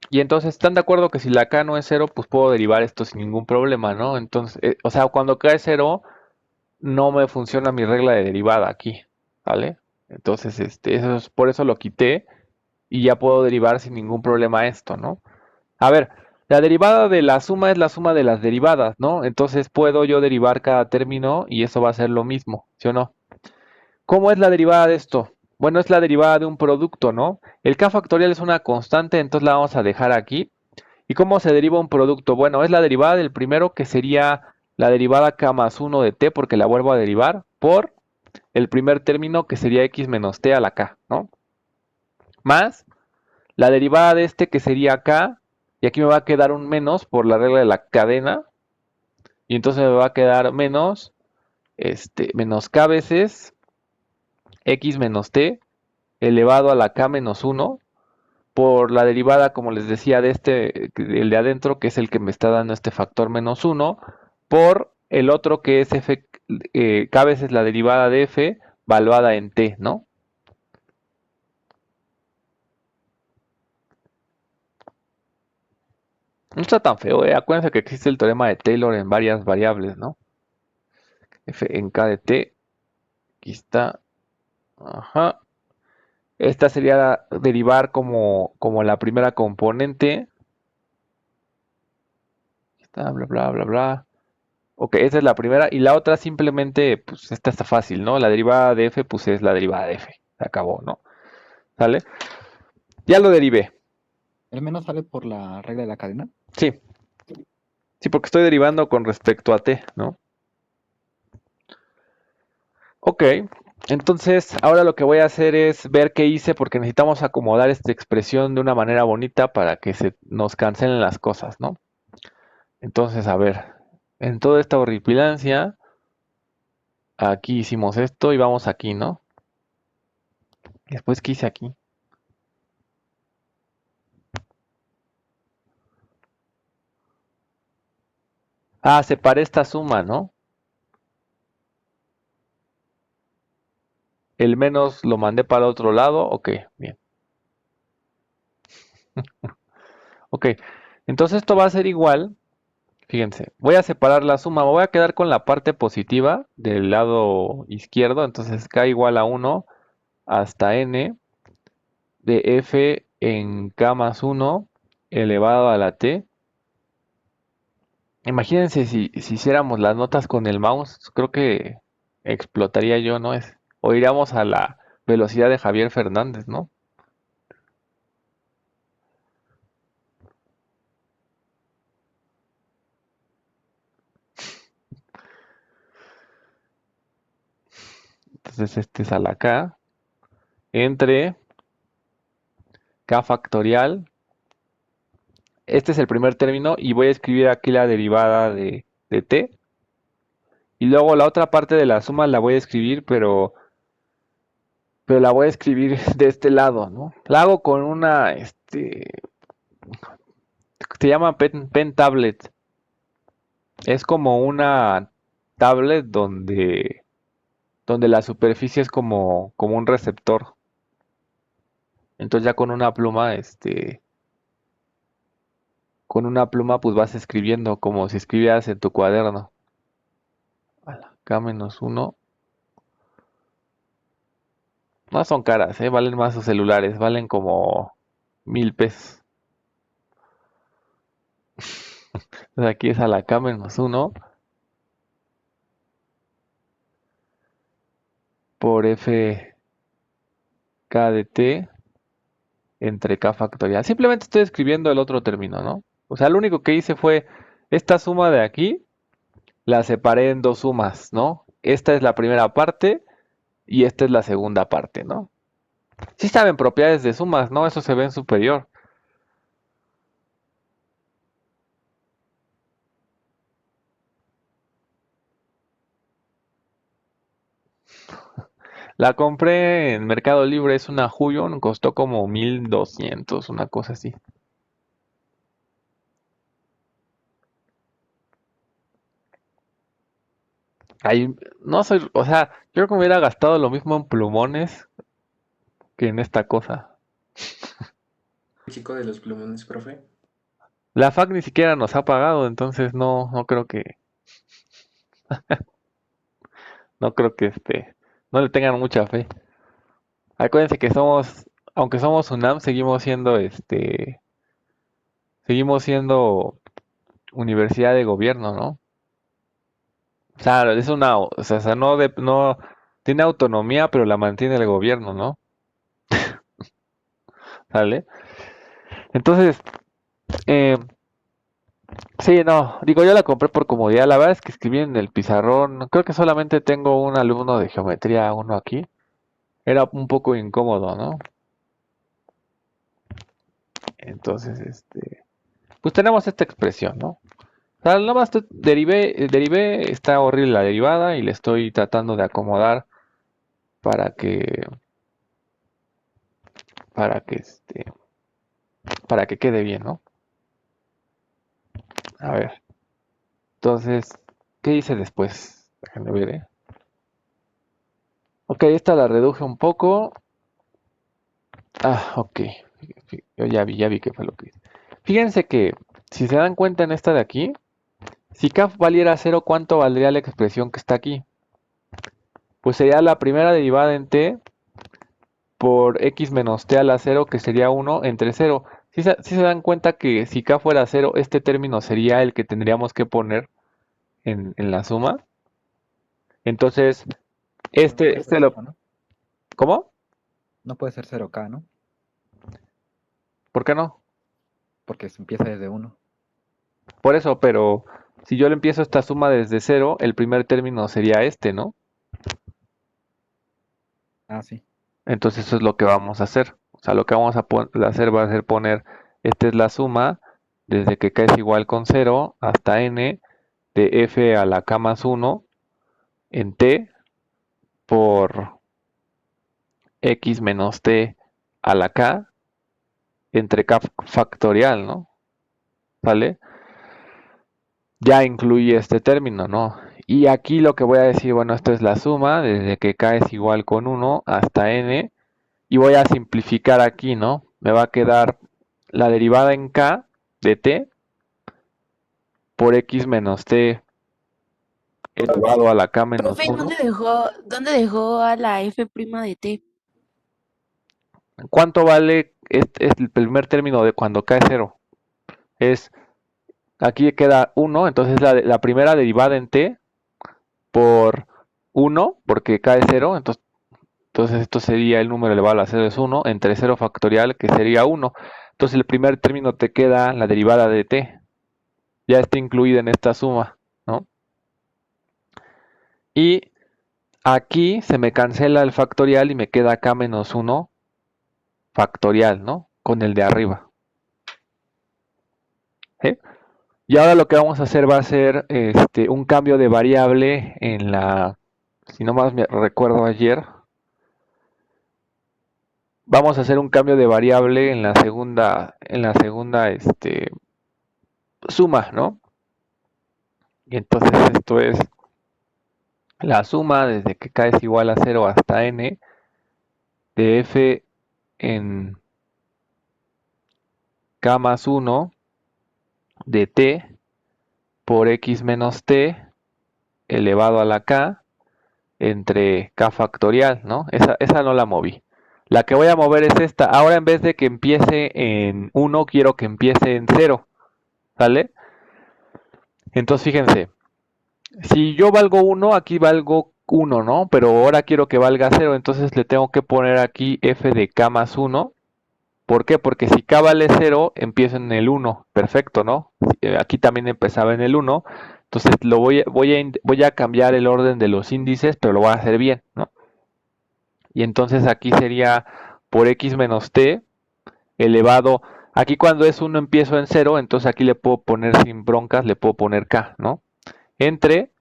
Y entonces, ¿están de acuerdo que si la k no es 0, pues puedo derivar esto sin ningún problema, ¿no? Entonces, o sea, cuando k es 0, no me funciona mi regla de derivada aquí, ¿vale? Entonces, por eso lo quité y ya puedo derivar sin ningún problema esto, ¿no? A ver, la derivada de la suma es la suma de las derivadas, ¿no? Entonces puedo yo derivar cada término y eso va a ser lo mismo, ¿sí o no? ¿Cómo es la derivada de esto? Bueno, es la derivada de un producto, ¿no? El k factorial es una constante, entonces la vamos a dejar aquí. ¿Y cómo se deriva un producto? Bueno, es la derivada del primero, que sería la derivada k más 1 de t, porque la vuelvo a derivar, por el primer término, que sería x menos t a la k, ¿no? Más la derivada de que sería k y aquí me va a quedar un menos por la regla de la cadena, y entonces me va a quedar menos, menos k veces x menos t elevado a la k menos 1 por la derivada, como les decía, de el de adentro, que es el que me está dando este factor menos 1, por el otro que es f, k veces la derivada de f valuada en t, ¿no? No está tan feo, ¿eh? Acuérdense que existe el teorema de Taylor en varias variables, ¿no? F en k de t, aquí está, ajá. Esta sería derivar como la primera componente. Está, bla, bla, bla, bla. Ok, esa es la primera. Y la otra simplemente, pues esta está fácil, ¿no? La derivada de f, pues es la derivada de f. Se acabó, ¿no? ¿Sale? Ya lo derivé. ¿El menos sale por la regla de la cadena? Sí. Sí, porque estoy derivando con respecto a t, ¿no? Ok. Entonces, ahora lo que voy a hacer es ver qué hice porque necesitamos acomodar esta expresión de una manera bonita para que se nos cancelen las cosas, ¿no? Entonces, a ver, en toda esta horripilancia, aquí hicimos esto y vamos aquí, ¿no? Después, ¿qué hice aquí? Ah, separé esta suma, ¿no? El menos lo mandé para otro lado, ok, bien. Ok, entonces esto va a ser igual, fíjense, voy a separar la suma, me voy a quedar con la parte positiva del lado izquierdo, entonces k igual a 1 hasta n de f en k más 1 elevado a la t. Imagínense si hiciéramos las notas con el mouse, creo que explotaría yo, ¿no? O iríamos a la velocidad de Javier Fernández, ¿no? Entonces este es a la k entre k factorial. Este es el primer término y voy a escribir aquí la derivada de t. Y luego la otra parte de la suma la voy a escribir, pero la voy a escribir de este lado, ¿no? La hago con una, se llama pen tablet. Es como una tablet donde la superficie es como un receptor. Entonces ya con una pluma pues vas escribiendo como si escribieras en tu cuaderno. K menos 1. No son caras, valen más sus celulares, valen como 1000 pesos. Entonces aquí es a la K menos 1 por f k de t entre k factorial. Simplemente estoy escribiendo el otro término, ¿no? O sea, lo único que hice fue esta suma de aquí, la separé en dos sumas, ¿no? Esta es la primera parte y esta es la segunda parte, ¿no? Sí saben propiedades de sumas, ¿no? Eso se ve en superior. La compré en Mercado Libre, es una Huion, costó como 1200, una cosa así. Ahí, no soy, o sea, yo creo que me hubiera gastado lo mismo en plumones que en esta cosa. Chico de los plumones, profe. La FAC ni siquiera nos ha pagado, entonces no creo que, no creo que no le tengan mucha fe. Acuérdense que aunque somos UNAM, seguimos siendo universidad de gobierno, ¿no? O sea, no tiene autonomía, pero la mantiene el gobierno, ¿no? ¿Sale? Entonces, eh, sí, no, digo, yo la compré por comodidad. La verdad es que escribí en el pizarrón. Creo que solamente tengo un alumno de geometría, uno aquí. Era un poco incómodo, ¿no? Entonces, pues tenemos esta expresión, ¿no? O sea, nada más derivé, está horrible la derivada y le estoy tratando de acomodar para que, para que, para que quede bien, ¿no? A ver, entonces, ¿qué hice después? Déjenme ver, ¿eh? Ok, esta la reduje un poco. Ah, ok. Yo ya vi qué fue lo que hice. Fíjense que, si se dan cuenta en esta de aquí, si k valiera 0, ¿cuánto valdría la expresión que está aquí? Pues sería la primera derivada en t por x menos t a la 0, que sería 1 entre 0. Si se dan cuenta que si k fuera 0, este término sería el que tendríamos que poner en la suma. Entonces, Puede ser cero, ¿no? ¿Cómo? No puede ser 0K, ¿no? ¿Por qué no? Porque se empieza desde 1. Por eso, pero si yo le empiezo esta suma desde 0, el primer término sería este, ¿no? Ah, sí. Entonces eso es lo que vamos a hacer. O sea, lo que vamos a hacer va a ser poner, esta es la suma, desde que k es igual con 0 hasta n de f a la k más 1 en t por x menos t a la k entre k factorial, ¿no? ¿Vale? Ya incluye este término, ¿no? Y aquí lo que voy a decir, bueno, esto es la suma desde que k es igual con 1 hasta n. Y voy a simplificar aquí, ¿no? Me va a quedar la derivada en k de t por x menos t elevado a la k menos Profe, 1. dónde dejó a la f' de t? ¿Cuánto vale el primer término de cuando k es 0? Es, aquí queda 1, entonces la primera derivada en t por 1, porque k es 0, entonces esto sería el número elevado a la 0 es 1, entre 0 factorial, que sería 1. Entonces el primer término te queda la derivada de t, ya está incluida en esta suma, ¿no? Y aquí se me cancela el factorial y me queda k menos 1 factorial, ¿no? Con el de arriba. ¿Sí? Y ahora lo que vamos a hacer va a ser un cambio de variable en la, si no más me recuerdo ayer, vamos a hacer un cambio de variable en la segunda suma, ¿no? Y entonces esto es la suma desde que k es igual a 0 hasta n de f en k más 1 de t por x menos t elevado a la k entre k factorial, ¿no? Esa no la moví. La que voy a mover es esta. Ahora en vez de que empiece en 1, quiero que empiece en 0. ¿Sale? Entonces fíjense, si yo valgo 1, aquí valgo 1, ¿no? Pero ahora quiero que valga 0, entonces le tengo que poner aquí f de k más 1. ¿Por qué? Porque si k vale 0, empiezo en el 1. Perfecto, ¿no? Aquí también empezaba en el 1. Entonces voy a cambiar el orden de los índices, pero lo voy a hacer bien, ¿no? Y entonces aquí sería por x menos t elevado. Aquí cuando es 1 empiezo en 0, entonces aquí le puedo poner sin broncas, le puedo poner k, ¿no? Entre,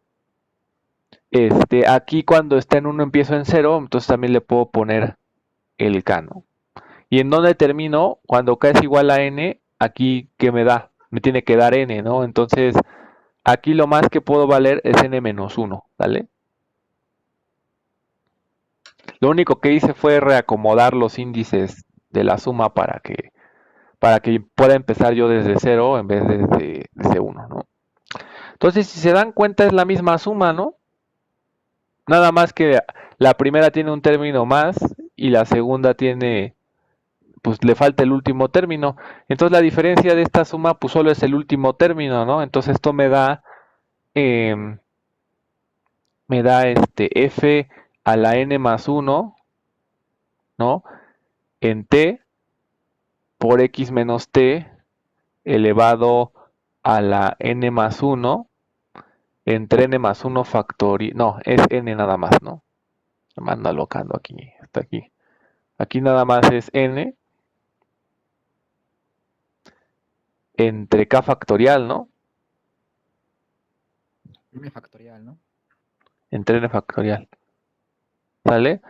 aquí cuando está en 1 empiezo en 0, entonces también le puedo poner el k, ¿no? ¿Y en dónde termino? Cuando k es igual a n, aquí, ¿qué me da? Me tiene que dar n, ¿no? Entonces, aquí lo más que puedo valer es n menos 1, ¿vale? Lo único que hice fue reacomodar los índices de la suma para que pueda empezar yo desde 0 en vez de desde 1, ¿no? Entonces, si se dan cuenta, es la misma suma, ¿no? Nada más que la primera tiene un término más y la segunda tiene, pues le falta el último término. Entonces la diferencia de esta suma pues solo es el último término, ¿no? Entonces esto em, me da f a la n más 1, ¿no? En t por x menos t elevado a la n más 1 entre n más 1 factorial. No, es n nada más, ¿no? Me anda locando aquí, hasta aquí. Aquí nada más es n entre k factorial, ¿no? M factorial, ¿no? Entre n factorial. ¿Sale?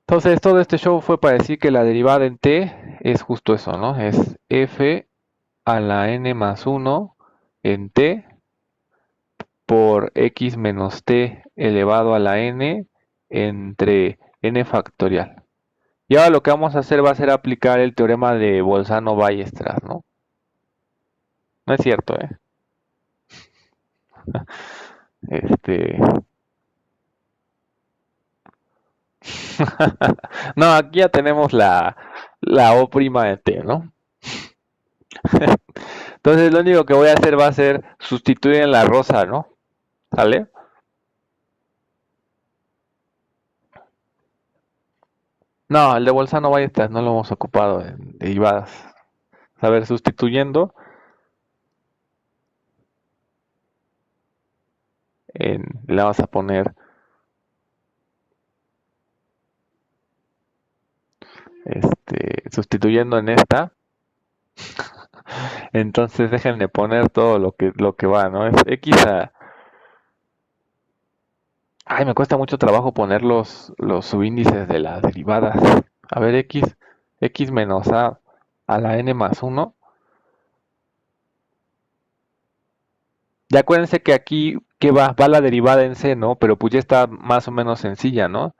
Entonces, todo este show fue para decir que la derivada en t es justo eso, ¿no? Es f a la n más 1 en t por x menos t elevado a la n entre n factorial. Y ahora lo que vamos a hacer va a ser aplicar el teorema de Bolzano-Weierstrass, ¿no? No es cierto, ¿eh? No, aquí ya tenemos la O' de t, ¿no? Entonces lo único que voy a hacer va a ser sustituir en la rosa, ¿no? ¿Sale? No, el de Bolzano-Weierstrass no lo hemos ocupado en derivadas. A ver, sustituyendo le vamos a poner sustituyendo en esta. Entonces déjenme poner todo lo que va, ¿no? Es x a... Ay, me cuesta mucho trabajo poner los subíndices de las derivadas. A ver, x menos a la n más 1. Ya acuérdense que aquí, ¿qué va? Va la derivada en c, ¿no? Pero pues ya está más o menos sencilla, ¿no?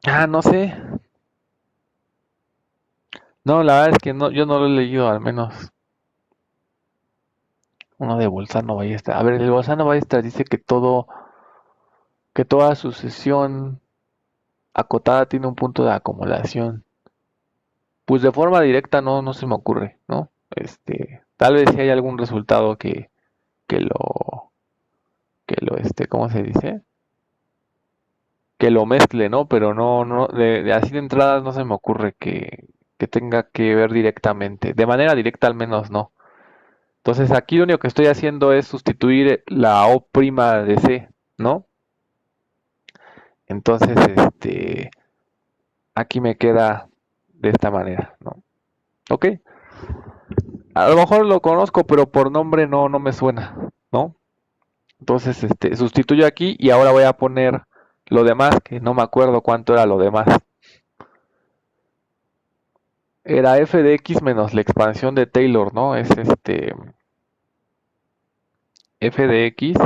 Ah, no sé. No, la verdad es que no, yo no lo he leído, al menos. Uno de Bolzano-Weierstrass. A ver, el Bolzano-Weierstrass dice que toda sucesión acotada tiene un punto de acumulación. Pues de forma directa no se me ocurre, ¿no? Tal vez si hay algún resultado que lo, ¿cómo se dice? Que lo mezcle, ¿no? Pero no, de así de entrada no se me ocurre que tenga que ver directamente. De manera directa al menos no. Entonces aquí lo único que estoy haciendo es sustituir la O' de C, ¿no? Entonces, aquí me queda de esta manera, ¿no? Ok. A lo mejor lo conozco, pero por nombre no me suena, ¿no? Entonces, sustituyo aquí y ahora voy a poner lo demás, que no me acuerdo cuánto era lo demás. Era f de x menos la expansión de Taylor, ¿no? Es f de x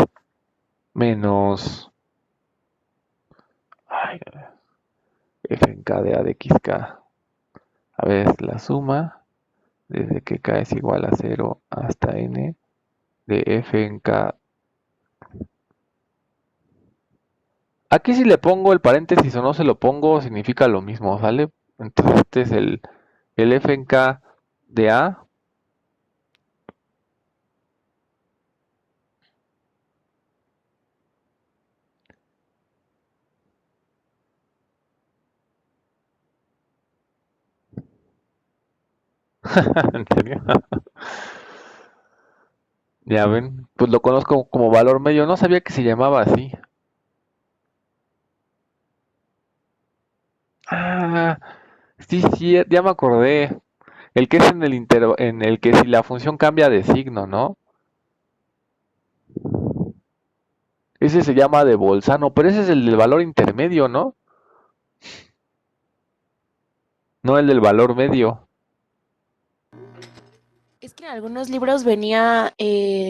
menos ay, f en k de a de xk. A ver, es la suma desde que k es igual a 0 hasta n de f en k. Aquí si le pongo el paréntesis o no se lo pongo, significa lo mismo, ¿sale? Entonces este es el f en k de a. ¿En serio? Ya ven, pues lo conozco como valor medio, no sabía que se llamaba así. Ah, sí, ya me acordé. El que es en el que si la función cambia de signo, ¿no? Ese se llama de Bolzano, pero ese es el del valor intermedio, ¿no? No el del valor medio. Es que en algunos libros venía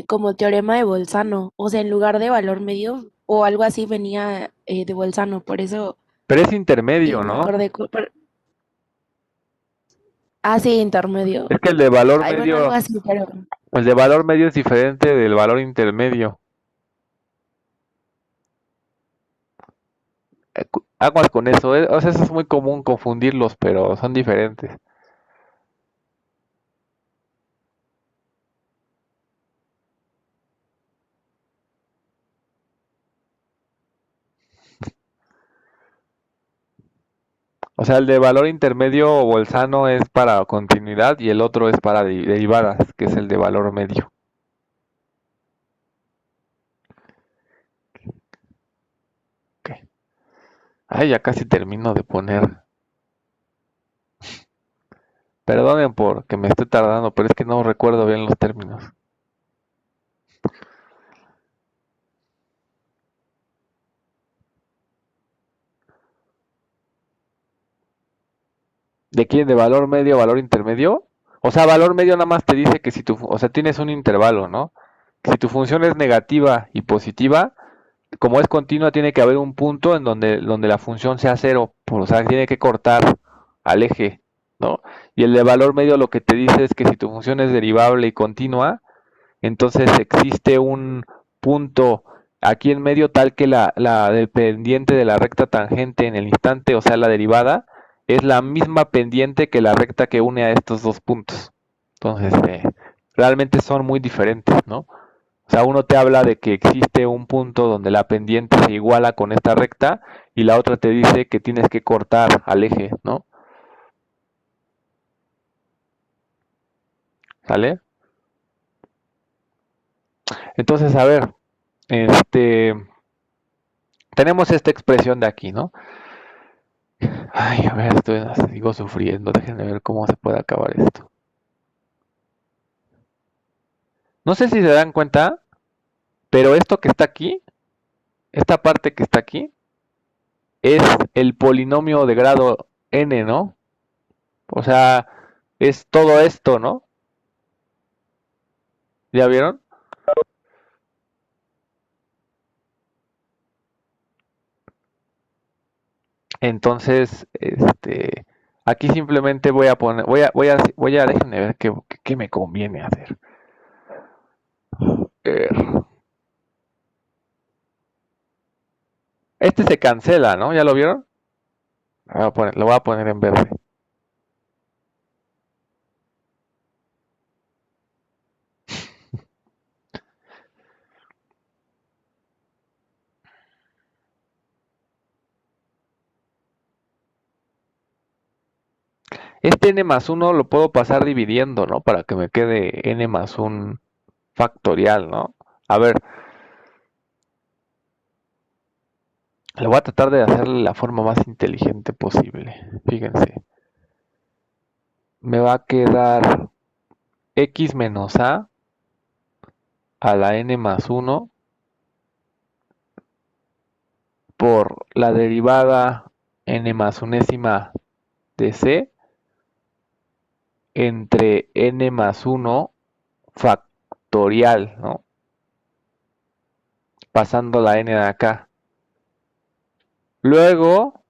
como teorema de Bolzano, o sea, en lugar de valor medio o algo así venía de Bolzano, por eso Pero es intermedio, me ¿no? acordé. Ah, sí, intermedio. Es que el de valor Ay, bueno, algo medio, así, pero el de valor medio es diferente del valor intermedio. Aguas con eso, o sea, eso es muy común confundirlos, pero son diferentes. O sea, el de valor intermedio o bolzano es para continuidad y el otro es para derivadas, que es el de valor medio. Ok. Ay, ya casi termino de poner. Perdonen por que me esté tardando, pero es que no recuerdo bien los términos. ¿De quién? ¿De valor medio, valor intermedio? O sea, valor medio nada más te dice que si tu, o sea, tienes un intervalo, ¿no? Si tu función es negativa y positiva, como es continua, tiene que haber un punto en donde la función sea cero, o sea, tiene que cortar al eje, ¿no? Y el de valor medio lo que te dice es que si tu función es derivable y continua, entonces existe un punto aquí en medio tal que la del pendiente de la recta tangente en el instante, o sea, la derivada, es la misma pendiente que la recta que une a estos dos puntos. Entonces, realmente son muy diferentes, ¿no? O sea, uno te habla de que existe un punto donde la pendiente se iguala con esta recta y la otra te dice que tienes que cortar al eje, ¿no? ¿Sale? Entonces, a ver, tenemos esta expresión de aquí, ¿no? Ay, a ver, sigo sufriendo, déjenme ver cómo se puede acabar esto. No sé si se dan cuenta, pero esto que está aquí, esta parte que está aquí, es el polinomio de grado n, ¿no? O sea, es todo esto, ¿no? ¿Ya vieron? Entonces, aquí simplemente voy a poner, déjenme ver qué me conviene hacer. Este se cancela, ¿no? ¿Ya lo vieron? Lo voy a poner en verde. Este n más 1 lo puedo pasar dividiendo, ¿no? Para que me quede n más 1 factorial, ¿no? A ver, lo voy a tratar de hacerle la forma más inteligente posible. Fíjense. Me va a quedar x menos a la n más 1 por la derivada n más unésima de c entre n más 1 factorial, ¿no? Pasando la n de acá. Luego,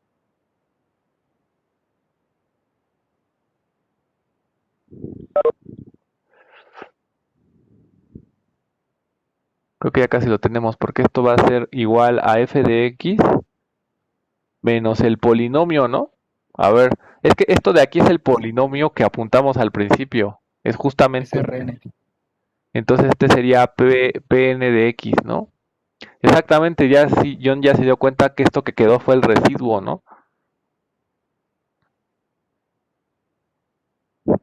creo que ya casi lo tenemos, porque esto va a ser igual a f de x menos el polinomio, ¿no? A ver, es que esto de aquí es el polinomio que apuntamos al principio. Es justamente. SRN. Entonces este sería Pn de x, ¿no? Exactamente, ya sí, John ya se dio cuenta que esto que quedó fue el residuo, ¿no?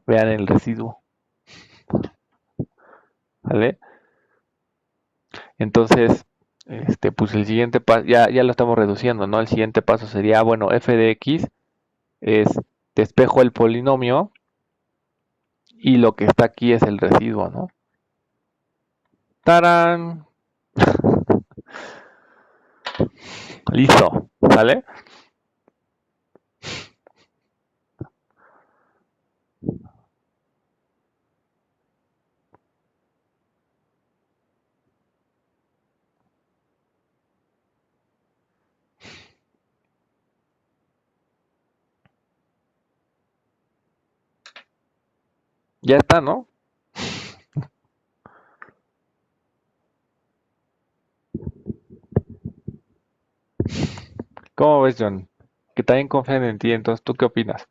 Vean el residuo, ¿vale? Entonces, pues el siguiente paso, ya lo estamos reduciendo, ¿no? El siguiente paso sería, bueno, f de x es despejo el polinomio y lo que está aquí es el residuo, ¿no? ¡Tarán! Listo, ¿vale? Ya está, ¿no? ¿Cómo ves, John? Que también confían en ti, entonces, ¿tú qué opinas?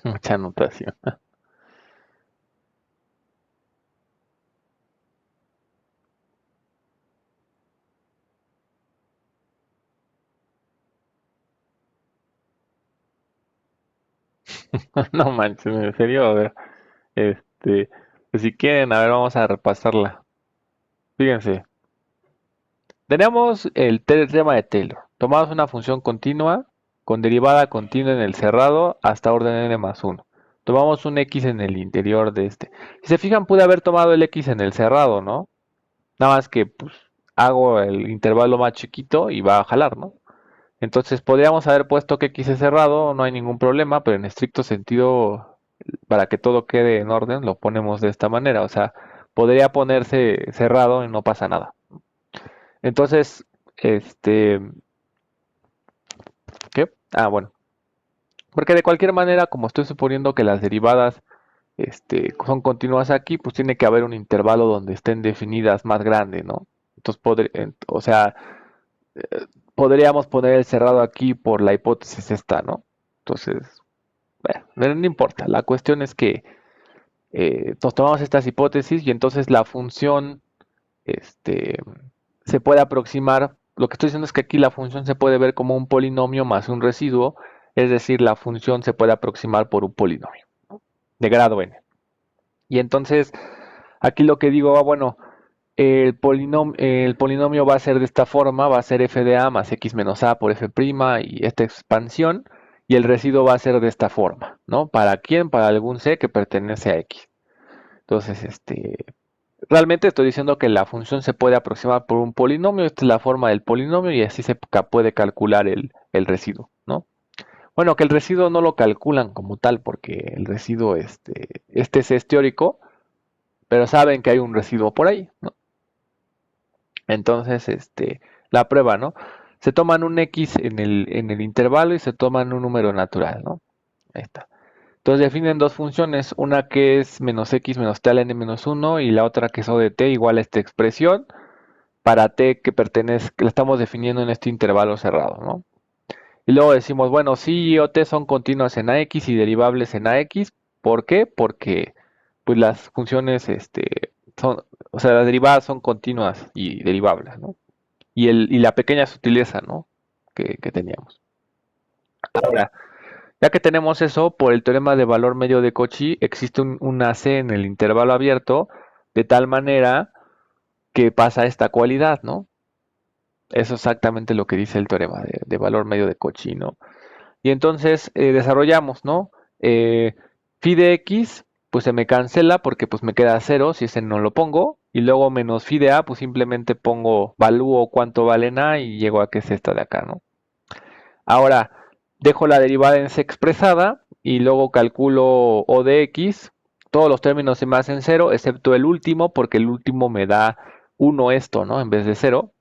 Mucha anotación. No manches, en serio, a ver. Pues si quieren, a ver, vamos a repasarla. Fíjense. Tenemos el tema de Taylor. Tomamos una función continua con derivada continua en el cerrado hasta orden n más 1. Tomamos un x en el interior de este. Si se fijan, pude haber tomado el x en el cerrado, ¿no? Nada más que pues hago el intervalo más chiquito y va a jalar, ¿no? Entonces podríamos haber puesto que x es cerrado, no hay ningún problema, pero en estricto sentido, para que todo quede en orden, lo ponemos de esta manera. O sea, podría ponerse cerrado y no pasa nada. Entonces, ¿qué? Ah, bueno. Porque de cualquier manera, como estoy suponiendo que las derivadas son continuas aquí, pues tiene que haber un intervalo donde estén definidas más grande, ¿no? Entonces, o sea, podríamos poner el cerrado aquí por la hipótesis esta, ¿no? Entonces, bueno, no importa. La cuestión es que nos tomamos estas hipótesis y entonces la función se puede aproximar. Lo que estoy diciendo es que aquí la función se puede ver como un polinomio más un residuo, es decir, la función se puede aproximar por un polinomio, ¿no? De grado n. Y entonces, aquí lo que digo, bueno, el polinomio va a ser de esta forma, va a ser f de a más x menos a por f' y esta expansión, y el residuo va a ser de esta forma, ¿no? ¿Para quién? Para algún c que pertenece a x. Entonces, realmente estoy diciendo que la función se puede aproximar por un polinomio, esta es la forma del polinomio y así se puede calcular el residuo, ¿no? Bueno, que el residuo no lo calculan como tal porque el residuo, es teórico, pero saben que hay un residuo por ahí, ¿no? Entonces, la prueba, ¿no? Se toman un x en el intervalo y se toman un número natural, ¿no? Ahí está. Entonces definen dos funciones, una que es menos x menos t al n menos 1 y la otra que es o de t igual a esta expresión para t que la estamos definiendo en este intervalo cerrado, ¿no? Y luego decimos, bueno, si y o t son continuas en ax y derivables en ax, ¿por qué? Porque pues las funciones, o sea, las derivadas son continuas y derivables, ¿no? Y la pequeña sutileza, ¿no? Que teníamos. Ahora, ya que tenemos eso, por el teorema de valor medio de Cauchy, existe una C en el intervalo abierto, de tal manera que pasa esta cualidad, ¿no? Eso es exactamente lo que dice el teorema de valor medio de Cauchy, ¿no? Y entonces desarrollamos, ¿no? Phi de x, pues se me cancela porque pues me queda 0 si ese no lo pongo. Y luego menos phi de a, pues simplemente valúo cuánto vale en a y llego a que es esta de acá, ¿no? Ahora, dejo la derivada en c expresada y luego calculo o de x. Todos los términos se me hacen 0, excepto el último, porque el último me da 1 esto, ¿no? En vez de 0.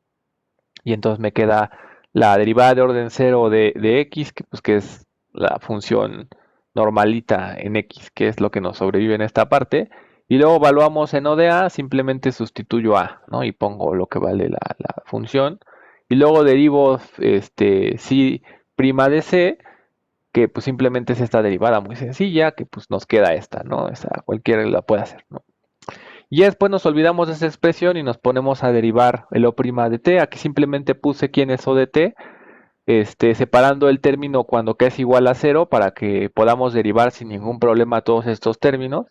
Y entonces me queda la derivada de orden 0 de x, que es la función normalita en x, que es lo que nos sobrevive en esta parte. Y luego evaluamos en o de a, simplemente sustituyo a, ¿no? Y pongo lo que vale la función. Y luego derivo si prima de c, que pues simplemente es esta derivada muy sencilla, que pues nos queda esta, ¿no? Esa cualquiera la puede hacer, ¿no? Y después nos olvidamos de esa expresión y nos ponemos a derivar el o' de t. Aquí simplemente puse quién es o de t, separando el término cuando k es igual a 0 para que podamos derivar sin ningún problema todos estos términos.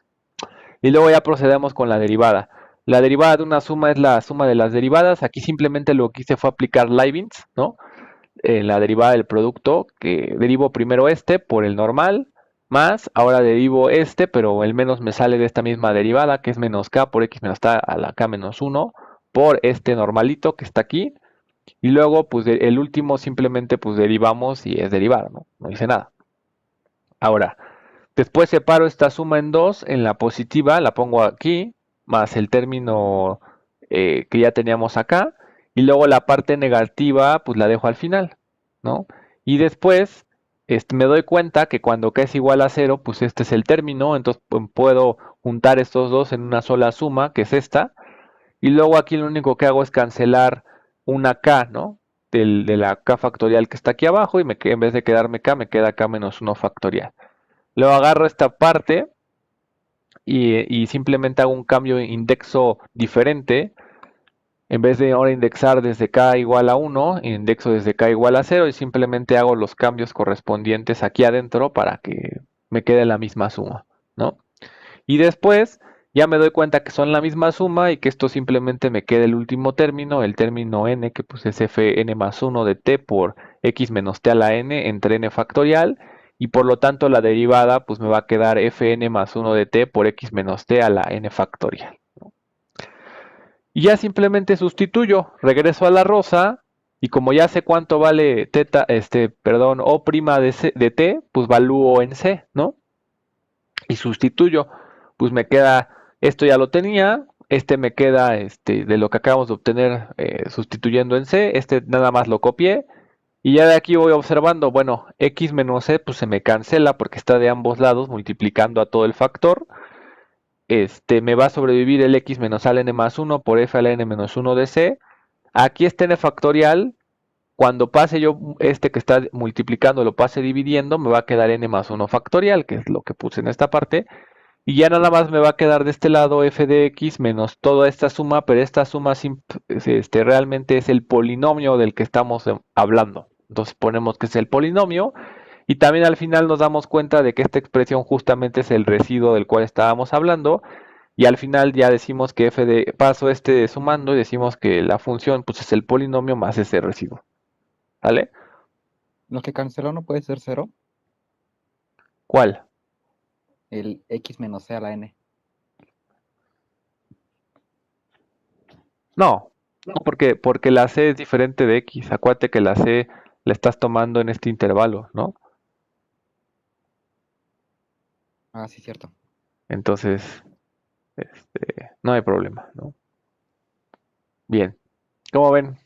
Y luego ya procedemos con la derivada. La derivada de una suma es la suma de las derivadas. Aquí simplemente lo que hice fue aplicar Leibniz, ¿no? La derivada del producto, que derivo primero por el normal, más, ahora derivo pero el menos me sale de esta misma derivada, que es menos k por x menos t a la k menos 1, por este normalito que está aquí, y luego pues el último simplemente pues derivamos y es derivar, ¿no? No hice nada. Ahora, después separo esta suma en dos, en la positiva la pongo aquí, más el término que ya teníamos acá, y luego la parte negativa pues la dejo al final, ¿no? Y después me doy cuenta que cuando k es igual a 0, pues este es el término, entonces puedo juntar estos dos en una sola suma, que es esta, y luego aquí lo único que hago es cancelar una k, ¿no? De la k factorial que está aquí abajo, y en vez de quedarme k, me queda k menos 1 factorial. Luego agarro esta parte y simplemente hago un cambio de indexo diferente. En vez de ahora indexar desde k igual a 1, indexo desde k igual a 0 y simplemente hago los cambios correspondientes aquí adentro para que me quede la misma suma, ¿no? Y después ya me doy cuenta que son la misma suma y que esto simplemente me queda el último término, el término n, que pues es fn más 1 de t por x menos t a la n entre n factorial, y por lo tanto la derivada pues me va a quedar fn más 1 de t por x menos t a la n factorial. Y ya simplemente sustituyo, regreso a la rosa y como ya sé cuánto vale teta, perdón, o' de t, pues valúo en c, ¿no? Y sustituyo, pues me queda, esto ya lo tenía, me queda de lo que acabamos de obtener sustituyendo en c, nada más lo copié y ya de aquí voy observando, bueno, x menos c pues se me cancela porque está de ambos lados multiplicando a todo el factor. Me va a sobrevivir el x menos al n más 1 por f al n menos 1 de c. Aquí este n factorial, cuando pase yo que está multiplicando, lo pase dividiendo, me va a quedar n más 1 factorial, que es lo que puse en esta parte. Y ya nada más me va a quedar de este lado f de x menos toda esta suma, pero esta suma realmente es el polinomio del que estamos hablando. Entonces ponemos que es el polinomio. Y también al final nos damos cuenta de que esta expresión justamente es el residuo del cual estábamos hablando. Y al final ya decimos que f de paso sumando y decimos que la función pues es el polinomio más ese residuo. ¿Vale? Lo que canceló no puede ser 0, ¿Cuál? el x menos c a la n. No, no porque la c es diferente de x. Acuérdate que la c la estás tomando en este intervalo, ¿no? Ah, sí, cierto. Entonces, no hay problema, ¿no? Bien. ¿Cómo ven?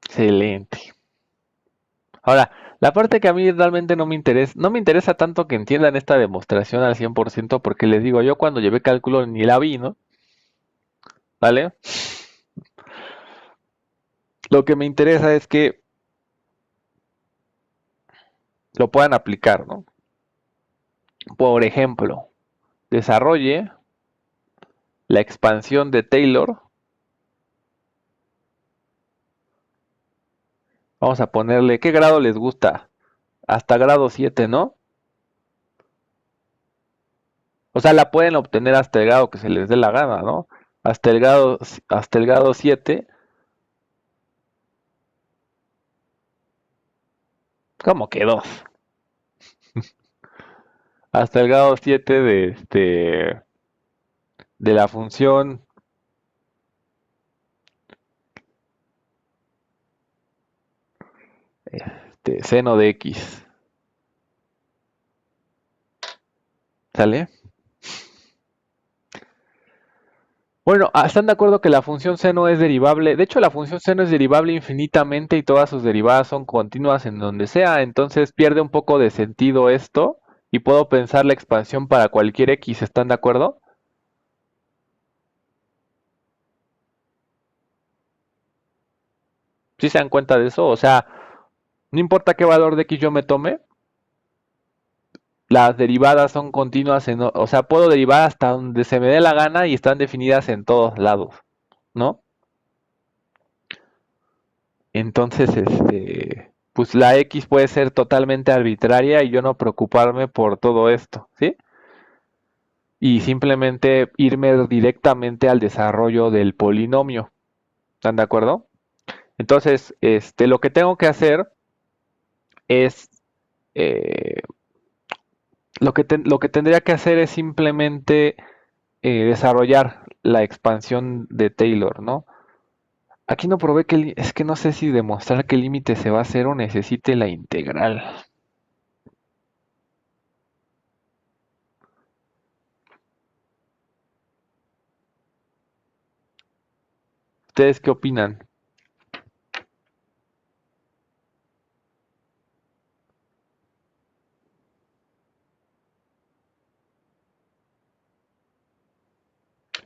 Excelente. Ahora, la parte que a mí realmente no me interesa tanto que entiendan esta demostración al 100% porque les digo, yo cuando llevé cálculo ni la vi, ¿no? ¿Vale? Lo que me interesa es que lo puedan aplicar, ¿no? Por ejemplo, desarrolle la expansión de Taylor. Vamos a ponerle, ¿qué grado les gusta? Hasta grado 7, ¿no? O sea, la pueden obtener hasta el grado que se les dé la gana, ¿no? Hasta el grado 7. ¿Cómo que 2? Hasta el grado 7 de la función seno de x. ¿Sale? Bueno, ¿están de acuerdo que la función seno es derivable? De hecho, la función seno es derivable infinitamente y todas sus derivadas son continuas en donde sea. Entonces pierde un poco de sentido esto y puedo pensar la expansión para cualquier x. ¿Están de acuerdo? ¿Sí se dan cuenta de eso? O sea, no importa qué valor de x yo me tome, las derivadas son continuas, o sea, puedo derivar hasta donde se me dé la gana y están definidas en todos lados, ¿no? Entonces, pues la x puede ser totalmente arbitraria y yo no preocuparme por todo esto, ¿sí? Y simplemente irme directamente al desarrollo del polinomio, ¿están de acuerdo? Entonces, lo que tengo que hacer es eh, lo que tendría que hacer es simplemente desarrollar la expansión de Taylor, ¿no? Aquí no probé es que no sé si demostrar que el límite se va a hacer o necesite la integral. ¿Ustedes qué opinan?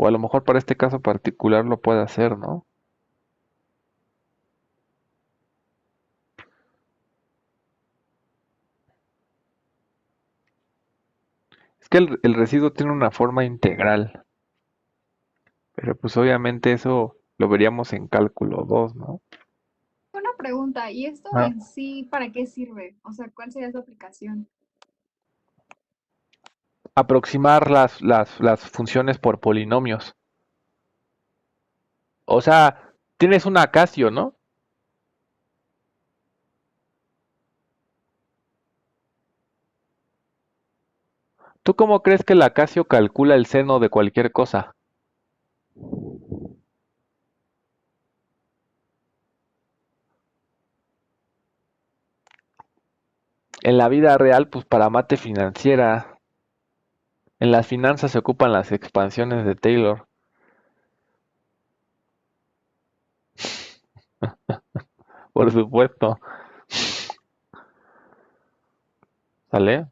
O a lo mejor para este caso particular lo puede hacer, ¿no? Es que el residuo tiene una forma integral, pero pues obviamente eso lo veríamos en cálculo 2, ¿no? Una pregunta, ¿y esto Ah. en sí para qué sirve? O sea, ¿cuál sería su aplicación? Aproximar las funciones por polinomios. O sea, tienes una Casio, ¿no? ¿Tú cómo crees que la Casio calcula el seno de cualquier cosa? En la vida real, pues para mate financiera. En las finanzas se ocupan las expansiones de Taylor. Por supuesto. ¿Sale?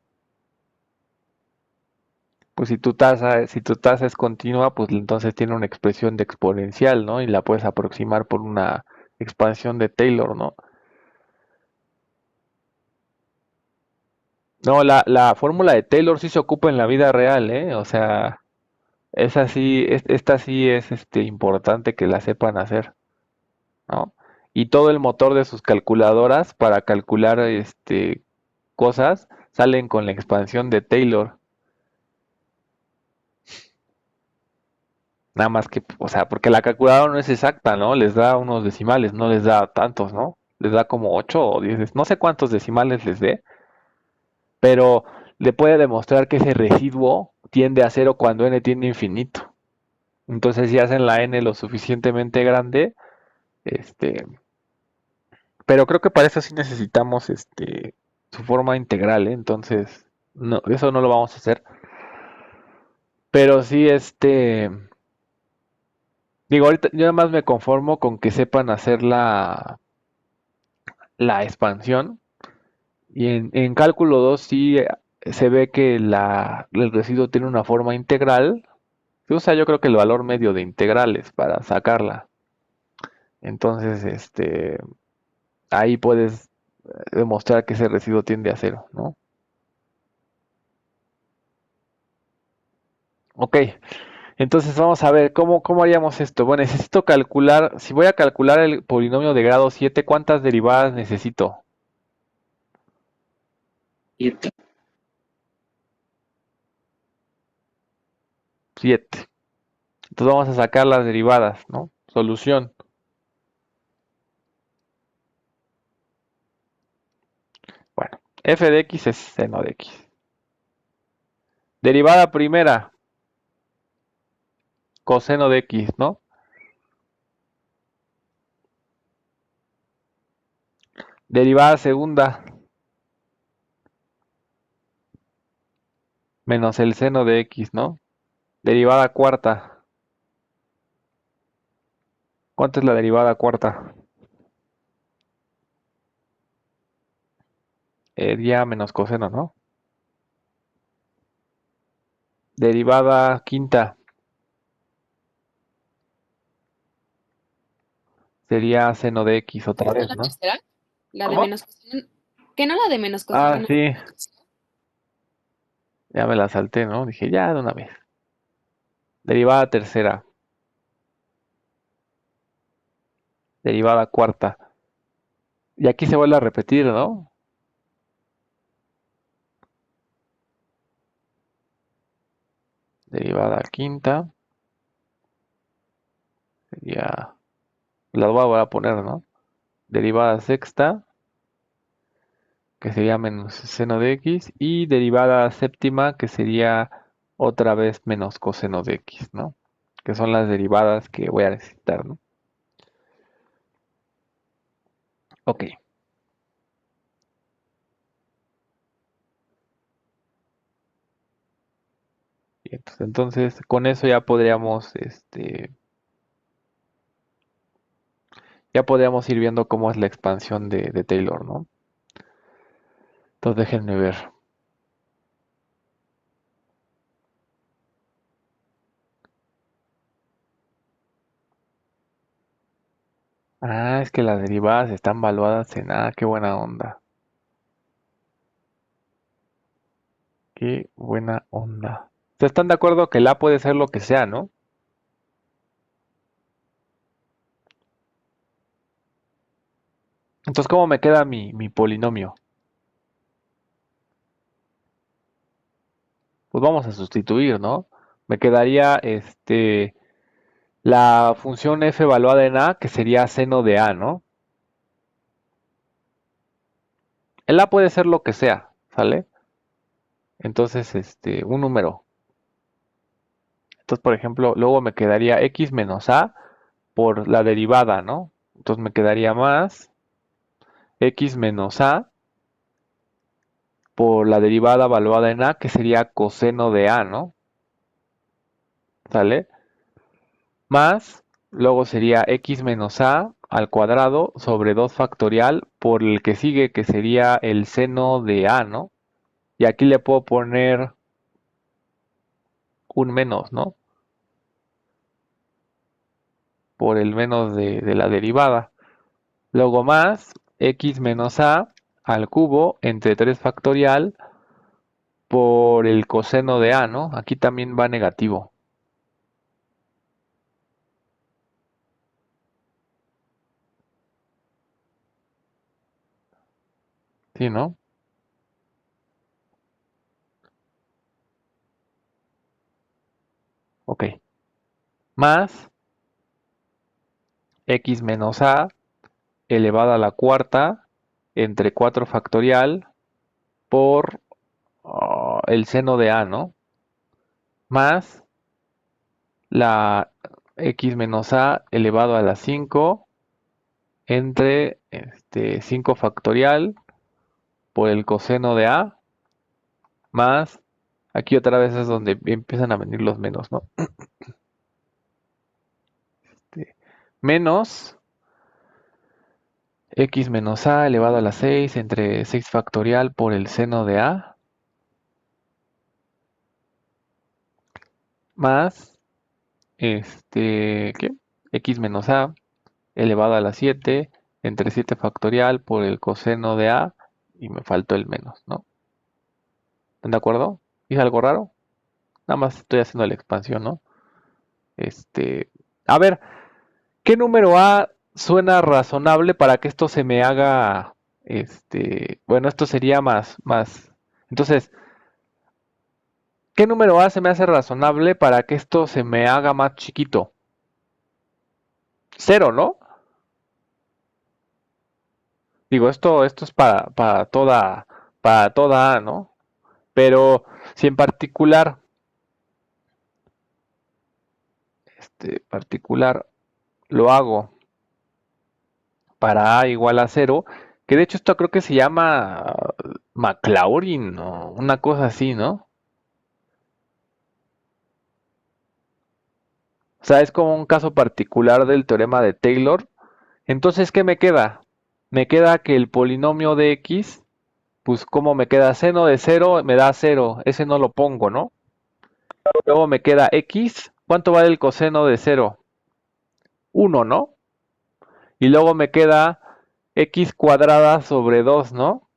Pues si tu tasa es continua, pues entonces tiene una expresión de exponencial, ¿no? Y la puedes aproximar por una expansión de Taylor, ¿no? No, la fórmula de Taylor sí se ocupa en la vida real, ¿eh? O sea, esta sí es importante que la sepan hacer, ¿no? Y todo el motor de sus calculadoras para calcular cosas salen con la expansión de Taylor. Nada más que, o sea, porque la calculadora no es exacta, ¿no? Les da unos decimales, no les da tantos, ¿no? Les da como 8 o 10, no sé cuántos decimales les dé, pero le puede demostrar que ese residuo tiende a cero cuando n tiende a infinito. Entonces, si hacen la n lo suficientemente grande, este, pero creo que para eso sí necesitamos su forma integral, ¿eh? Entonces, no, eso no lo vamos a hacer. Pero sí, digo, ahorita yo nada más me conformo con que sepan hacer la expansión. Y en cálculo 2 sí se ve que el residuo tiene una forma integral. Se usa yo creo que el valor medio de integrales para sacarla. Entonces, ahí puedes demostrar que ese residuo tiende a cero, ¿no? Ok, entonces vamos a ver cómo haríamos esto. Bueno, necesito calcular, si voy a calcular el polinomio de grado 7, ¿cuántas derivadas necesito? 7. 7. Entonces vamos a sacar las derivadas, ¿no? Solución. Bueno, f de x es seno de x. Derivada primera, coseno de x, ¿no? Derivada segunda, menos el seno de x, ¿no? Derivada cuarta. ¿Cuánto es la derivada cuarta? Sería menos coseno, ¿no? Derivada quinta. Sería seno de x otra vez, ¿La ¿no? tercera? La de ¿Cómo? menos coseno. ¿Qué no la de menos Ah, coseno? sí, ya me la salté, ¿no? Dije, ya de una vez. Derivada tercera. Derivada cuarta. Y aquí se vuelve a repetir, ¿no? Derivada quinta. Sería... Las voy a volver a poner, ¿no? Derivada sexta, que sería menos seno de x. Y derivada séptima, que sería otra vez menos coseno de x, ¿no? Que son las derivadas que voy a necesitar, ¿no? Ok. Bien, pues entonces con eso ya podríamos ir viendo cómo es la expansión de Taylor, ¿no? Entonces déjenme ver. Ah, es que las derivadas están valuadas en A. Qué buena onda. Qué buena onda. ¿Ustedes están de acuerdo que el A puede ser lo que sea, no? Entonces, ¿cómo me queda mi polinomio? Pues vamos a sustituir, ¿no? Me quedaría la función f evaluada en A, que sería seno de A, ¿no? El A puede ser lo que sea, ¿sale? Entonces, un número. Entonces, por ejemplo, luego me quedaría x menos A por la derivada, ¿no? Entonces me quedaría más x menos A por la derivada evaluada en A, que sería coseno de A, ¿no? ¿Sale? Más, luego sería x menos A al cuadrado sobre 2 factorial por el que sigue, que sería el seno de A, ¿no? Y aquí le puedo poner un menos, ¿no? Por el menos de la derivada. Luego más x menos A al cubo entre 3 factorial por el coseno de A, ¿no? Aquí también va negativo. ¿Sí, no? Ok. Más x menos A elevado a la cuarta entre 4 factorial por el seno de A, ¿no? Más la x menos A elevado a la 5 entre 5 factorial por el coseno de A, más, aquí otra vez es donde empiezan a venir los menos, ¿no? Menos x menos A elevado a la 6 entre 6 factorial por el seno de A, más, ¿qué? X menos A elevado a la 7 entre 7 factorial por el coseno de A, y me faltó el menos, ¿no? ¿Están de acuerdo? ¿Hice algo raro? Nada más estoy haciendo la expansión, ¿no? A ver, ¿qué número A suena razonable para que esto se me haga, bueno, esto sería más. Entonces, ¿qué número A se me hace razonable para que esto se me haga más chiquito? 0, ¿no? Digo, esto es para toda A, ¿no? Pero si en particular lo hago para A igual a 0, que de hecho esto creo que se llama Maclaurin o una cosa así, ¿no? O sea, es como un caso particular del teorema de Taylor. Entonces, ¿qué me queda? Me queda que el polinomio de x, pues como me queda seno de 0, me da 0. Ese no lo pongo, ¿no? Luego me queda x. ¿Cuánto vale el coseno de 0? 1, ¿no? Y luego me queda x cuadrada sobre 2, ¿no?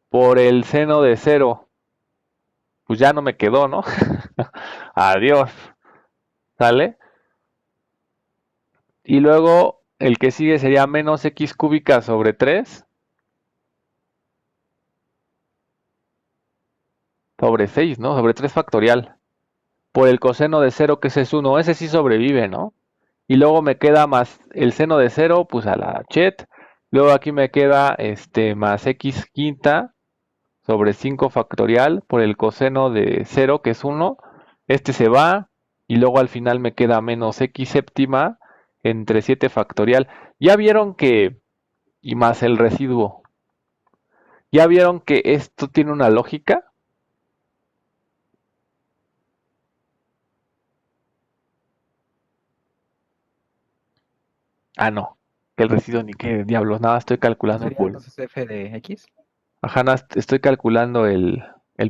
Por el seno de 0. Pues ya no me quedó, ¿no? Adiós. ¿Sale? Y luego el que sigue sería menos x cúbica sobre 3 sobre 6, ¿no? Sobre 3 factorial. Por el coseno de 0, que ese es 1. Ese sí sobrevive, ¿no? Y luego me queda más el seno de 0, pues a la chet. Luego aquí me queda más x quinta sobre 5 factorial por el coseno de 0, que es 1. Este se va y luego al final me queda menos x séptima entre 7 factorial. Ya vieron que, y más el residuo, ya vieron que esto tiene una lógica. Ah, no, que el residuo ni qué diablos, nada, estoy calculando el ¿Sería polinomio. entonces f de x? Ajá, estoy calculando el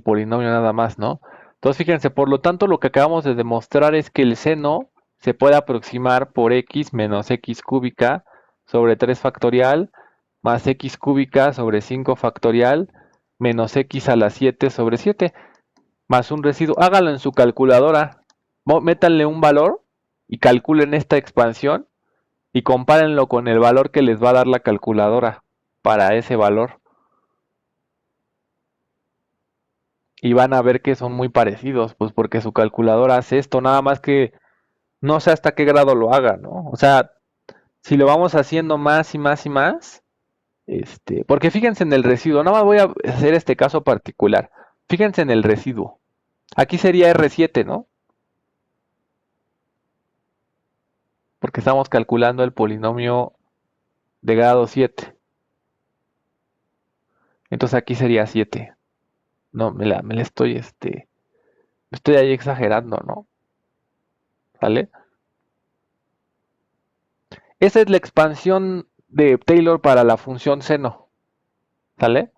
polinomio nada más, ¿no? Entonces, fíjense, por lo tanto, lo que acabamos de demostrar es que el seno se puede aproximar por x menos x cúbica sobre 3 factorial más x cúbica sobre 5 factorial menos x a la 7 sobre 7 más un residuo. Háganlo en su calculadora. Métanle un valor y calculen esta expansión y compárenlo con el valor que les va a dar la calculadora para ese valor. Y van a ver que son muy parecidos, pues porque su calculadora hace esto, nada más que no sé hasta qué grado lo haga, ¿no? O sea, si lo vamos haciendo más y más y más, porque fíjense en el residuo, nada más voy a hacer este caso particular. Fíjense en el residuo. Aquí sería R7, ¿no? Porque estamos calculando el polinomio de grado 7. Entonces aquí sería 7. No, me la estoy, estoy ahí exagerando, ¿no? ¿Sale? Esa es la expansión de Taylor para la función seno. ¿Sale?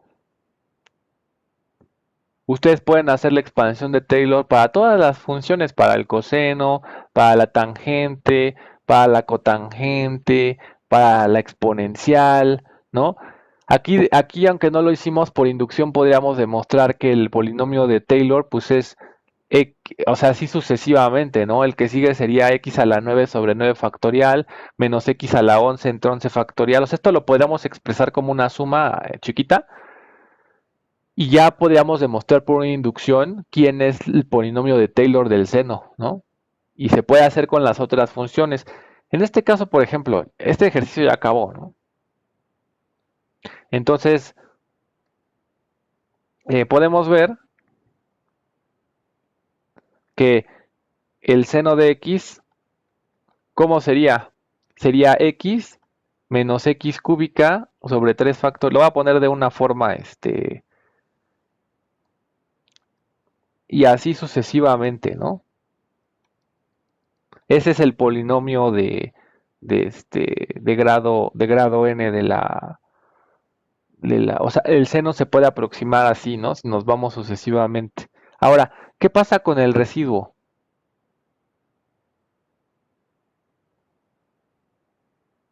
Ustedes pueden hacer la expansión de Taylor para todas las funciones, para el coseno, para la tangente, para la cotangente, para la exponencial, ¿no? Aquí, aunque no lo hicimos por inducción, podríamos demostrar que el polinomio de Taylor, pues es, o sea, así sucesivamente, ¿no? El que sigue sería x a la 9 sobre 9 factorial, menos x a la 11 entre 11 factorial. O sea, esto lo podríamos expresar como una suma chiquita. Y ya podríamos demostrar por una inducción quién es el polinomio de Taylor del seno, ¿no? Y se puede hacer con las otras funciones. En este caso, por ejemplo, este ejercicio ya acabó, ¿no? Entonces, podemos ver que el seno de x, ¿cómo sería? Sería x menos x cúbica sobre 3 factores. Lo voy a poner de una forma, y así sucesivamente, ¿no? Ese es el polinomio de grado n o sea, el seno se puede aproximar así, ¿no? Si nos vamos sucesivamente. Ahora, ¿qué pasa con el residuo?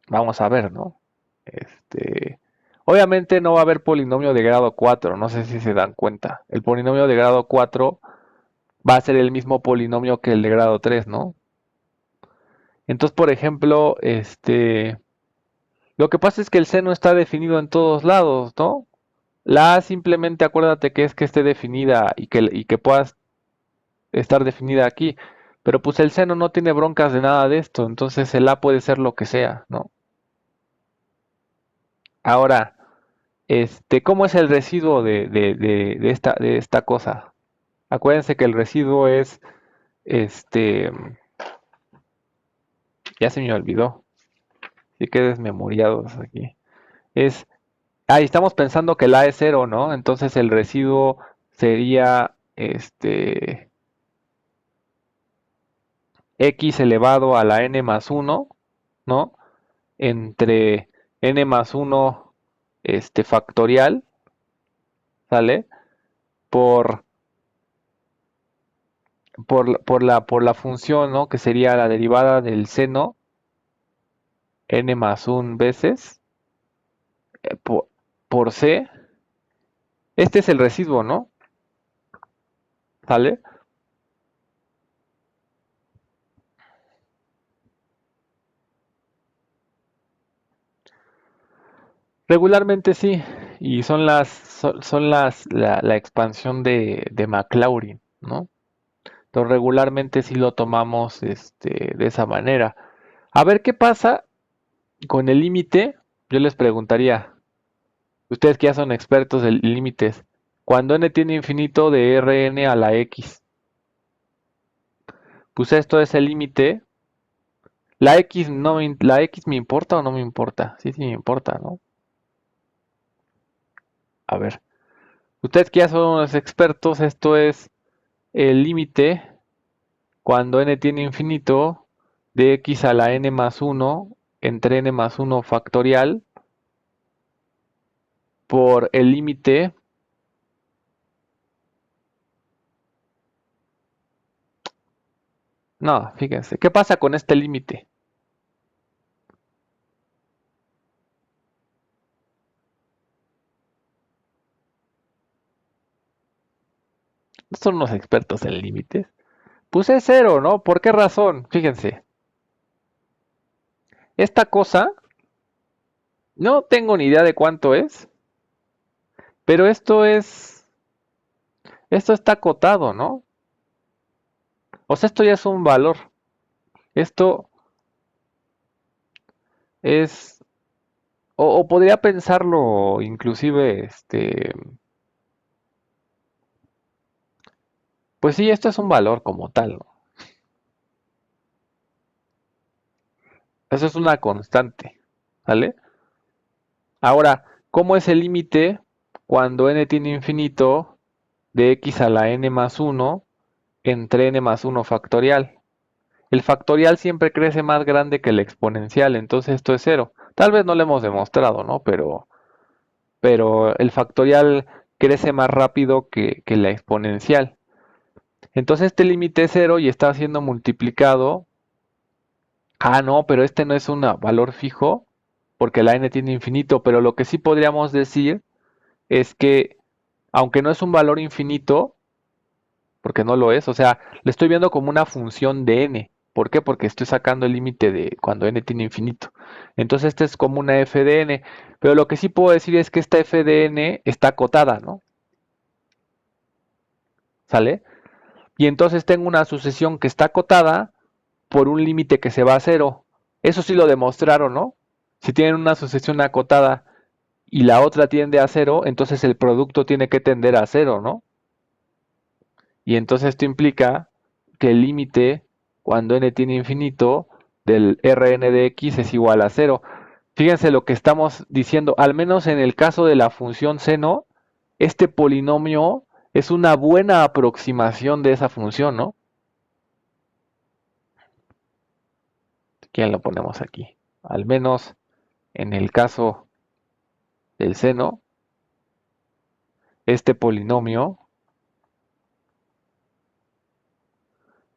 Vamos a ver, ¿no? Obviamente no va a haber polinomio de grado 4, no sé si se dan cuenta. El polinomio de grado 4 va a ser el mismo polinomio que el de grado 3, ¿no? Entonces, por ejemplo, lo que pasa es que el seno está definido en todos lados, ¿no? La A simplemente acuérdate que es que esté definida y que puedas estar definida aquí. Pero pues el seno no tiene broncas de nada de esto, entonces el A puede ser lo que sea, ¿no? Ahora, ¿cómo es el residuo de esta cosa? Acuérdense que el residuo es, ya se me olvidó, sí que desmemoriados aquí. Ahí estamos pensando que el A es 0, ¿no? Entonces el residuo sería, x elevado a la n más 1, ¿no? Entre n más 1 factorial, ¿sale? Por la función, ¿no? Que sería la derivada del seno n más 1 veces por c. Este es el residuo, ¿no? ¿Sale? Regularmente sí, y son la expansión de Maclaurin, ¿no? Entonces regularmente sí lo tomamos de esa manera. A ver qué pasa con el límite. Yo les preguntaría, ustedes que ya son expertos de límites, cuando n tiene infinito de Rn a la x, pues esto es el límite. La x me importa o no me importa. Sí, sí me importa, ¿no? A ver, ustedes que ya son los expertos, esto es el límite cuando n tiene infinito de x a la n más 1 entre n más 1 factorial por el límite No, fíjense. ¿Qué pasa con este límite? Son unos expertos en límites. Puse cero, ¿no? ¿Por qué razón? Fíjense. Esta cosa, no tengo ni idea de cuánto es, pero esto está acotado, ¿no? O sea, esto ya es un valor. Esto es, o podría pensarlo inclusive, pues sí, esto es un valor como tal, ¿no? Eso es una constante, ¿vale? Ahora, ¿cómo es el límite cuando n tiene infinito de x a la n más 1 entre n más 1 factorial? El factorial siempre crece más grande que el exponencial, entonces esto es cero. Tal vez no lo hemos demostrado, ¿no? Pero el factorial crece más rápido que la exponencial. Entonces este límite es cero y está siendo multiplicado. Ah, no, pero este no es un valor fijo porque la n tiene infinito, pero lo que sí podríamos decir es que aunque no es un valor infinito, porque no lo es, o sea, le estoy viendo como una función de n. ¿Por qué? Porque estoy sacando el límite de cuando n tiene infinito. Entonces este es como una f de n, pero lo que sí puedo decir es que esta f de n está acotada, ¿no? ¿Sale? Y entonces tengo una sucesión que está acotada por un límite que se va a cero. Eso sí lo demostraron, ¿no? Si tienen una sucesión acotada y la otra tiende a cero, entonces el producto tiene que tender a cero, ¿no? Y entonces esto implica que el límite cuando n tiene infinito del Rn de x es igual a cero. Fíjense lo que estamos diciendo, al menos en el caso de la función seno, este polinomio es una buena aproximación de esa función, ¿no? ¿Quién lo ponemos aquí? Al menos en el caso del seno, este polinomio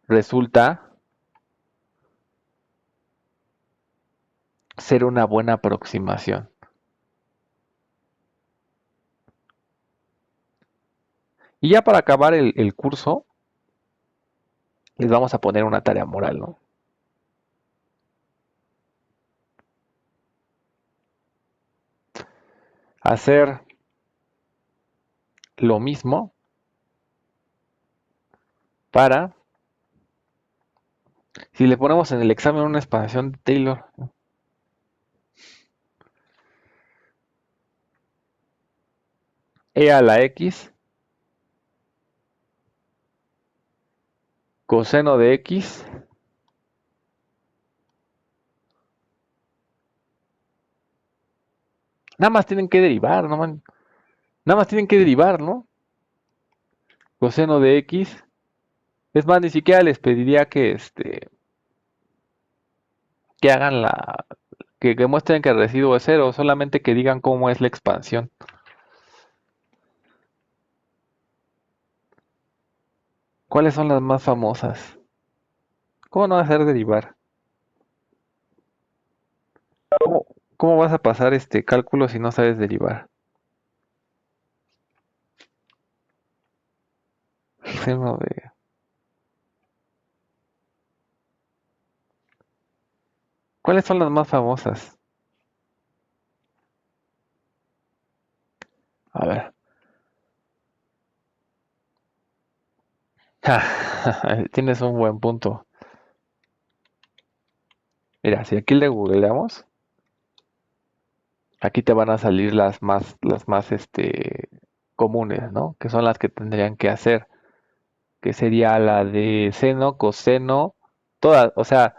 resulta ser una buena aproximación. Y ya para acabar el curso, les vamos a poner una tarea moral, ¿no? Hacer lo mismo para, si le ponemos en el examen una expansión de Taylor, ¿no? E a la x coseno de x nada más tienen que derivar, ¿no, man? Nada más tienen que derivar, ¿no? Coseno de x. Es más, ni siquiera les pediría que hagan que muestren que el residuo es cero, solamente que digan cómo es la expansión. ¿Cuáles son las más famosas? ¿Cómo no hacer derivar? ¿Cómo, cómo vas a pasar este cálculo si no sabes derivar? Seno de... ¿Cuáles son las más famosas? A ver. Tienes un buen punto. Mira, si aquí le googleamos, aquí te van a salir las más comunes, ¿no? Que son las que tendrían que hacer. Que sería la de seno, coseno, todas, o sea,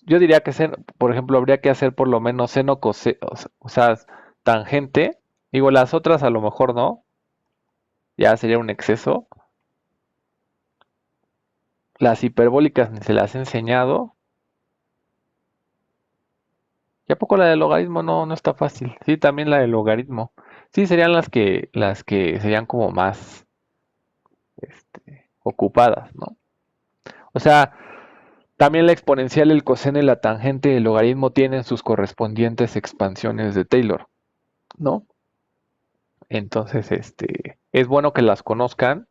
yo diría que seno, por ejemplo, habría que hacer por lo menos seno, coseno, o sea, tangente. Digo, las otras a lo mejor no, ya sería un exceso. Las hiperbólicas ni se las he enseñado. ¿Y a poco la del logaritmo no está fácil? Sí, también la del logaritmo. Sí, serían las que serían como más ocupadas, ¿no? O sea, También la exponencial, el coseno y la tangente del logaritmo tienen sus correspondientes expansiones de Taylor, ¿no? Entonces, es bueno que las conozcan.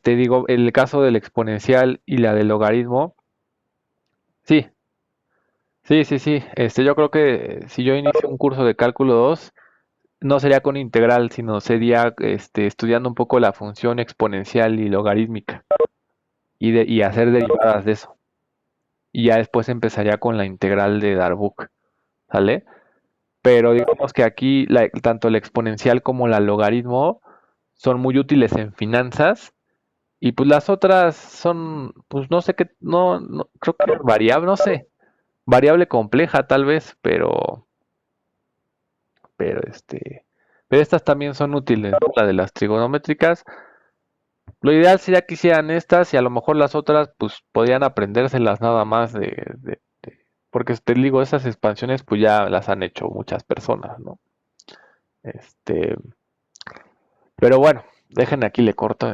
Digo, el caso del exponencial y la del logaritmo, sí, sí. Yo creo que si yo inicio un curso de cálculo 2, no sería con integral, sino sería estudiando un poco la función exponencial y logarítmica y hacer derivadas de eso. Y ya después empezaría con la integral de Darboux, ¿sale? Pero digamos que aquí tanto el exponencial como la logaritmo son muy útiles en finanzas y pues las otras son, pues no sé qué, no creo que variable, no sé, variable compleja tal vez, pero pero estas también son útiles, ¿no? La de las trigonométricas. Lo ideal sería que hicieran estas y a lo mejor las otras pues podrían aprendérselas nada más porque te digo, esas expansiones pues ya las han hecho muchas personas, ¿no? Este, pero bueno, dejen aquí le corto.